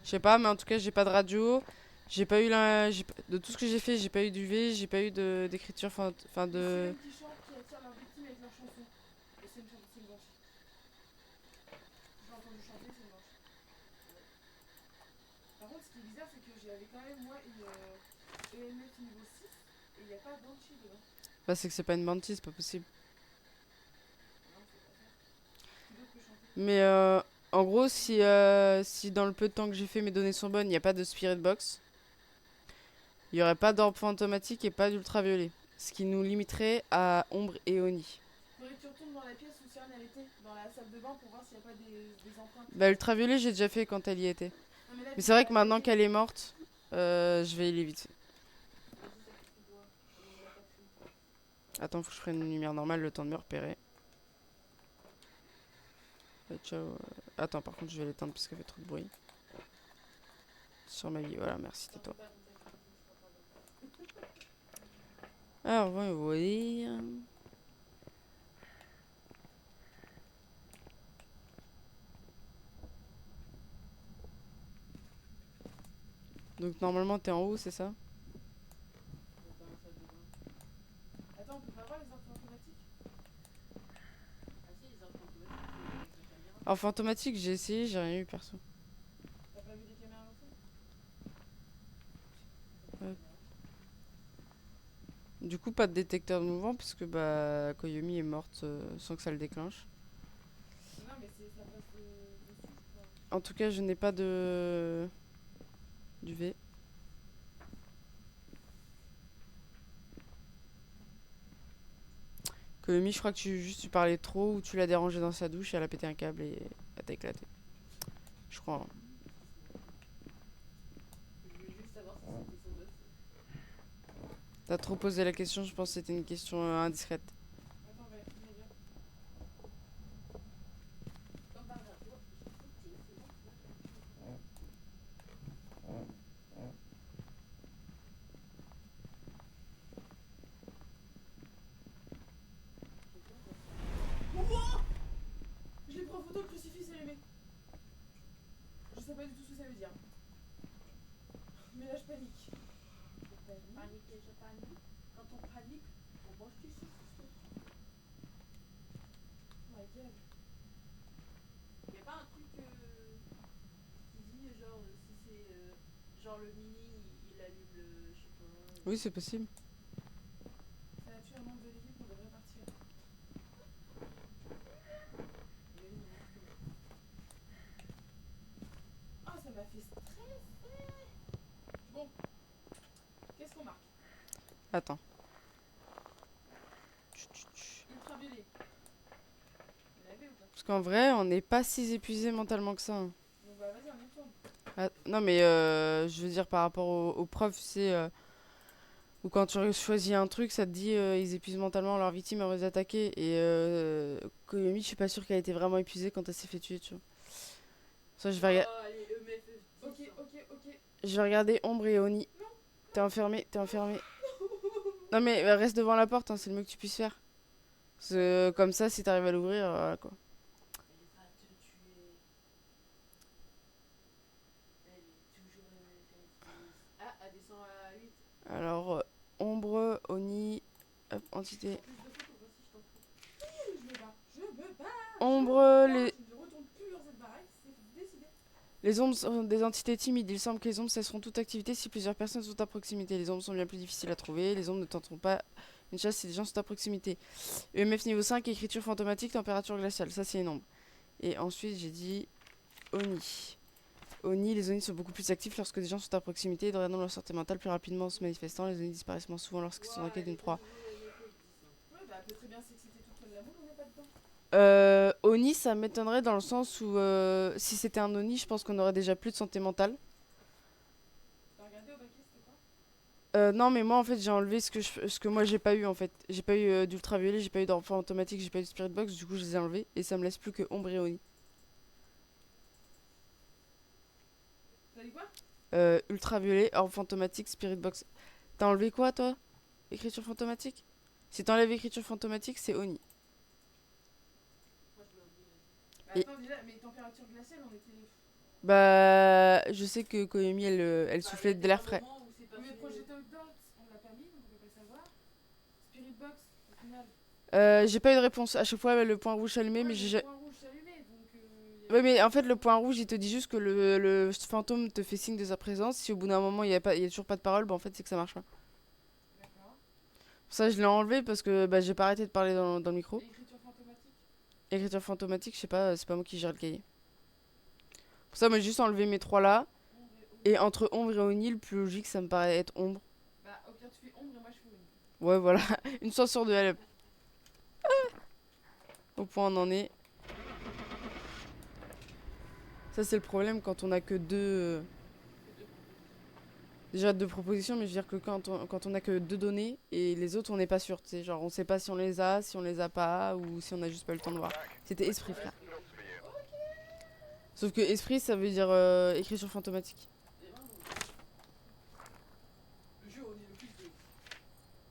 Je sais pas, mais en tout cas, j'ai pas de radio. J'ai pas eu la... De tout ce que j'ai fait, j'ai pas eu d'UV, j'ai pas eu d'écriture, enfin Les de... sirènes qui chantent, qui attirent leurs victimes avec leurs chansons. Et c'est une Banshee. J'ai entendu chanter, c'est une Banshee. Par contre, ce qui est bizarre, c'est que j'avais quand même, moi, une EMF niveau 6 et il n'y a pas Banshee dedans. Bah, c'est que c'est pas une banshee, c'est pas possible. Non, c'est pas ça. Qui d'autre peut chanter? Mais en gros, si dans le peu de temps que j'ai fait, mes données sont bonnes, il n'y a pas de spirit box, il n'y aurait pas d'orbe fantomatique et pas d'ultraviolet. Ce qui nous limiterait à ombre et oni. Faudrait que tu retournes dans la pièce où Cyril elle était, dans la salle de bain pour voir s'il n'y a pas des empreintes. Bah, ultraviolet, j'ai déjà fait quand elle y était. Non, mais là, Mais tu c'est vrai vas que maintenant attaquer. qu'elle est morte, je vais y l'éviter. Vas-y, ça fait tout doigt. On l'a pas fait. Attends, faut que je prenne une lumière normale, le temps de me repérer. Ciao. Attends, par contre, je vais l'éteindre parce qu'elle fait trop de bruit. Sur ma vie, voilà, merci, tais-toi. Alors, voyons voir. Donc, normalement, t'es en haut, c'est ça? Attends, on peut pas voir les empreintes automatiques? Ah si, les enfants automatiques, c'est avec la caméra. En fantomatique, j'ai essayé, j'ai rien eu perso. T'as pas vu les caméras au fond? Du coup, pas de détecteur de mouvement parce que bah Koyomi est morte sans que ça le déclenche. Non, mais ça passe dessus, je crois. En tout cas, je n'ai pas de d'UV. Koyomi, je crois que tu parlais trop ou tu l'as dérangé dans sa douche et elle a pété un câble et elle t'a éclaté. Je crois. Hein. Je voulais juste savoir si c'était son os. T'as trop posé la question, je pense que c'était une question indiscrète. Attends, on va filmer bien. Comme par hasard, tu vois, j'ai sauté, c'est bon, tu vois. sais pas du tout ce que ça veut dire. Mais là, je panique. Panique et je panique. Quand on panique, on mange du sucre. My god. Y'a pas un truc qui dit genre si c'est genre le mini il allume le je sais pas. Oui, c'est possible. Ça a tué un membre de l'équipe, on devrait partir. Ah, ça m'a fait stresser. Bon, qu'est-ce qu'on marque? Attends. Ultraviolet. Vous l'avez ou pas? Parce qu'en vrai, on n'est pas si épuisé mentalement que ça, hein. Bon bah vas-y, on y retourne. Ah, non, mais je veux dire par rapport aux profs, c'est ou quand tu choisis un truc, ça te dit ils épuisent mentalement leur victime avant de les attaquer. Et Koyomi, je suis pas sûre qu'elle était vraiment épuisée quand elle s'est fait tuer, tu vois. Ça, je vais, Oh, allez, EMF. Ok. je vais regarder Ombre et Oni. T'es enfermé. Non, mais reste devant la porte, hein, c'est le mieux que tu puisses faire. Parce que, comme ça, si t'arrives à l'ouvrir, voilà quoi. Elle va te tuer. Elle est toujours MF. Ah, elle descend à 8. Alors, Ombre, Oni, hop, entité. Plus de photos, voici, je t'en prie. Je me bats. Ombre, Je les... ne retourne plus dans cette baraque, c'est décidé. Les ombres sont des entités timides. Il semble que les ombres cesseront toute activité si plusieurs personnes sont à proximité. Les ombres sont bien plus difficiles à trouver. Les ombres ne tenteront pas une chasse si des gens sont à proximité. EMF niveau 5, écriture fantomatique, température glaciale. Ça, c'est une ombre. Et ensuite, j'ai dit Oni. Oni, les Oni sont beaucoup plus actifs lorsque des gens sont à proximité et donnant leur santé mentale plus rapidement en se manifestant. Les Oni disparaissent moins souvent lorsqu'ils sont en quête d'une proie. Ouais, bah elle peut très bien s'exciter toute seule l'amour, on n'est pas dedans. Oni, ça m'étonnerait dans le sens où si c'était un Oni, je pense qu'on aurait déjà plus de santé mentale. T'as regardé au baquet, c'était quoi? Non, mais moi en fait j'ai enlevé ce que moi j'ai pas eu en fait. J'ai pas eu d'ultraviolet, j'ai pas eu d'enfant automatique, j'ai pas eu de spirit box, du coup je les ai enlevés et ça me laisse plus que Ombre et Oni. T'as dit quoi? Ultraviolet, enfant automatique, spirit box. T'as enlevé quoi toi? Écriture fantomatique? Si t'enlèves écriture fantomatique, c'est Oni. Moi, je l'ai oublié, vas-y. Bah, Et- attends, déjà, mais température glaciale, on était. Bah, je sais que Koyomi elle soufflait de l'air frais. Mais projectile dots, on l'a pas mis, donc on peut pas le savoir. Spirit box, au final. J'ai pas eu de réponse. À chaque fois le point rouge s'allumait, mais Ouais, j'ai. le point rouge s'allumait, donc. Ouais, mais en fait, le point rouge, il te dit juste que le fantôme te fait signe de sa présence. Si au bout d'un moment, il y a toujours pas de parole, bah en fait, c'est que ça marche pas. D'accord. Pour ça, je l'ai enlevé parce que bah, j'ai pas arrêté de parler dans le micro. Et écriture fantomatique? Écriture fantomatique, je sais pas, c'est pas moi qui gère le cahier. Pour ça, moi, j'ai juste enlevé mes trois là. Ombre et ombre. Et entre ombre et Oni, le plus logique, ça me paraît être ombre. Bah, au pire, tu fais ombre et moi je fais ombre. Ouais, voilà. Une chance sur deux, allez. Au point on en est. Ça, c'est le problème quand on a que deux. Déjà deux propositions, mais je veux dire que quand on a que deux données et les autres, on n'est pas sûr. Tu sais, genre, on sait pas si on les a, si on les a pas, ou si on a juste pas eu le temps de voir. C'était esprit, frère. Sauf que esprit, ça veut dire écriture fantomatique. Et ben, non. Le jeu, on est le plus de.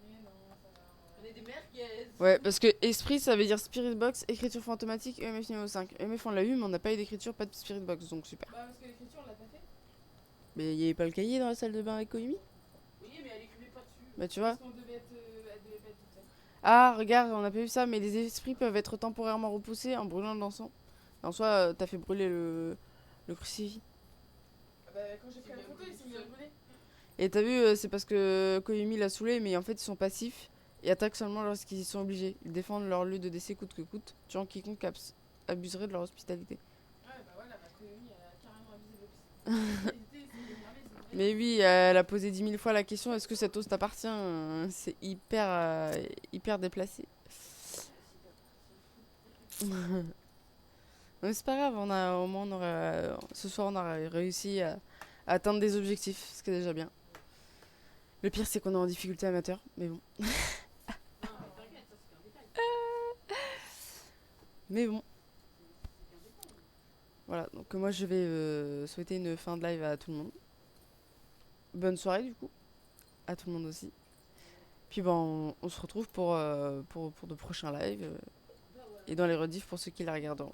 Mais non, ça va. On est des merguez. Ouais, parce que esprit, ça veut dire spirit box, écriture fantomatique, EMF niveau 5. EMF, on l'a eu, mais on n'a pas eu d'écriture, pas de spirit box, donc super. Bah, parce que l'écriture, on l'a pas fait. Mais il y avait pas le cahier dans la salle de bain avec Koimi? Oui, mais elle écrivait pas dessus. Bah, tu vois. Parce qu'on devait être. Elle devait pas être toute seule. Ah, regarde, on a pas vu ça, mais les esprits peuvent être temporairement repoussés en brûlant de l'encens. En soi, t'as fait brûler le crucifix. Ah bah, quand j'ai pris la photo, il s'est mis à brûler. Et t'as vu, c'est parce que Koyumi l'a saoulé, mais en fait, ils sont passifs et attaquent seulement lorsqu'ils y sont obligés. Ils défendent leur lieu de décès coûte que coûte, tuant quiconque abuserait de leur hospitalité. Ouais, bah voilà, bah Koyomi, elle a carrément abusé de l'hospitalité, c'est énervé, c'est vrai. Mais oui, elle a posé 10 000 fois la question est-ce que cette os t'appartient? C'est hyper déplacé. Mais c'est pas grave, au moins ce soir on aura réussi à atteindre des objectifs, ce qui est déjà bien. Le pire c'est qu'on est en difficulté amateur, mais bon. Non, mais t'inquiète, ça c'est qu'un détail. Mais bon, C'est qu'un détail. voilà, donc moi je vais souhaiter une fin de live à tout le monde. Bonne soirée du coup, à tout le monde aussi. Puis bon, on se retrouve pour de prochains lives Bah voilà. et dans les rediffs pour ceux qui la regarderont.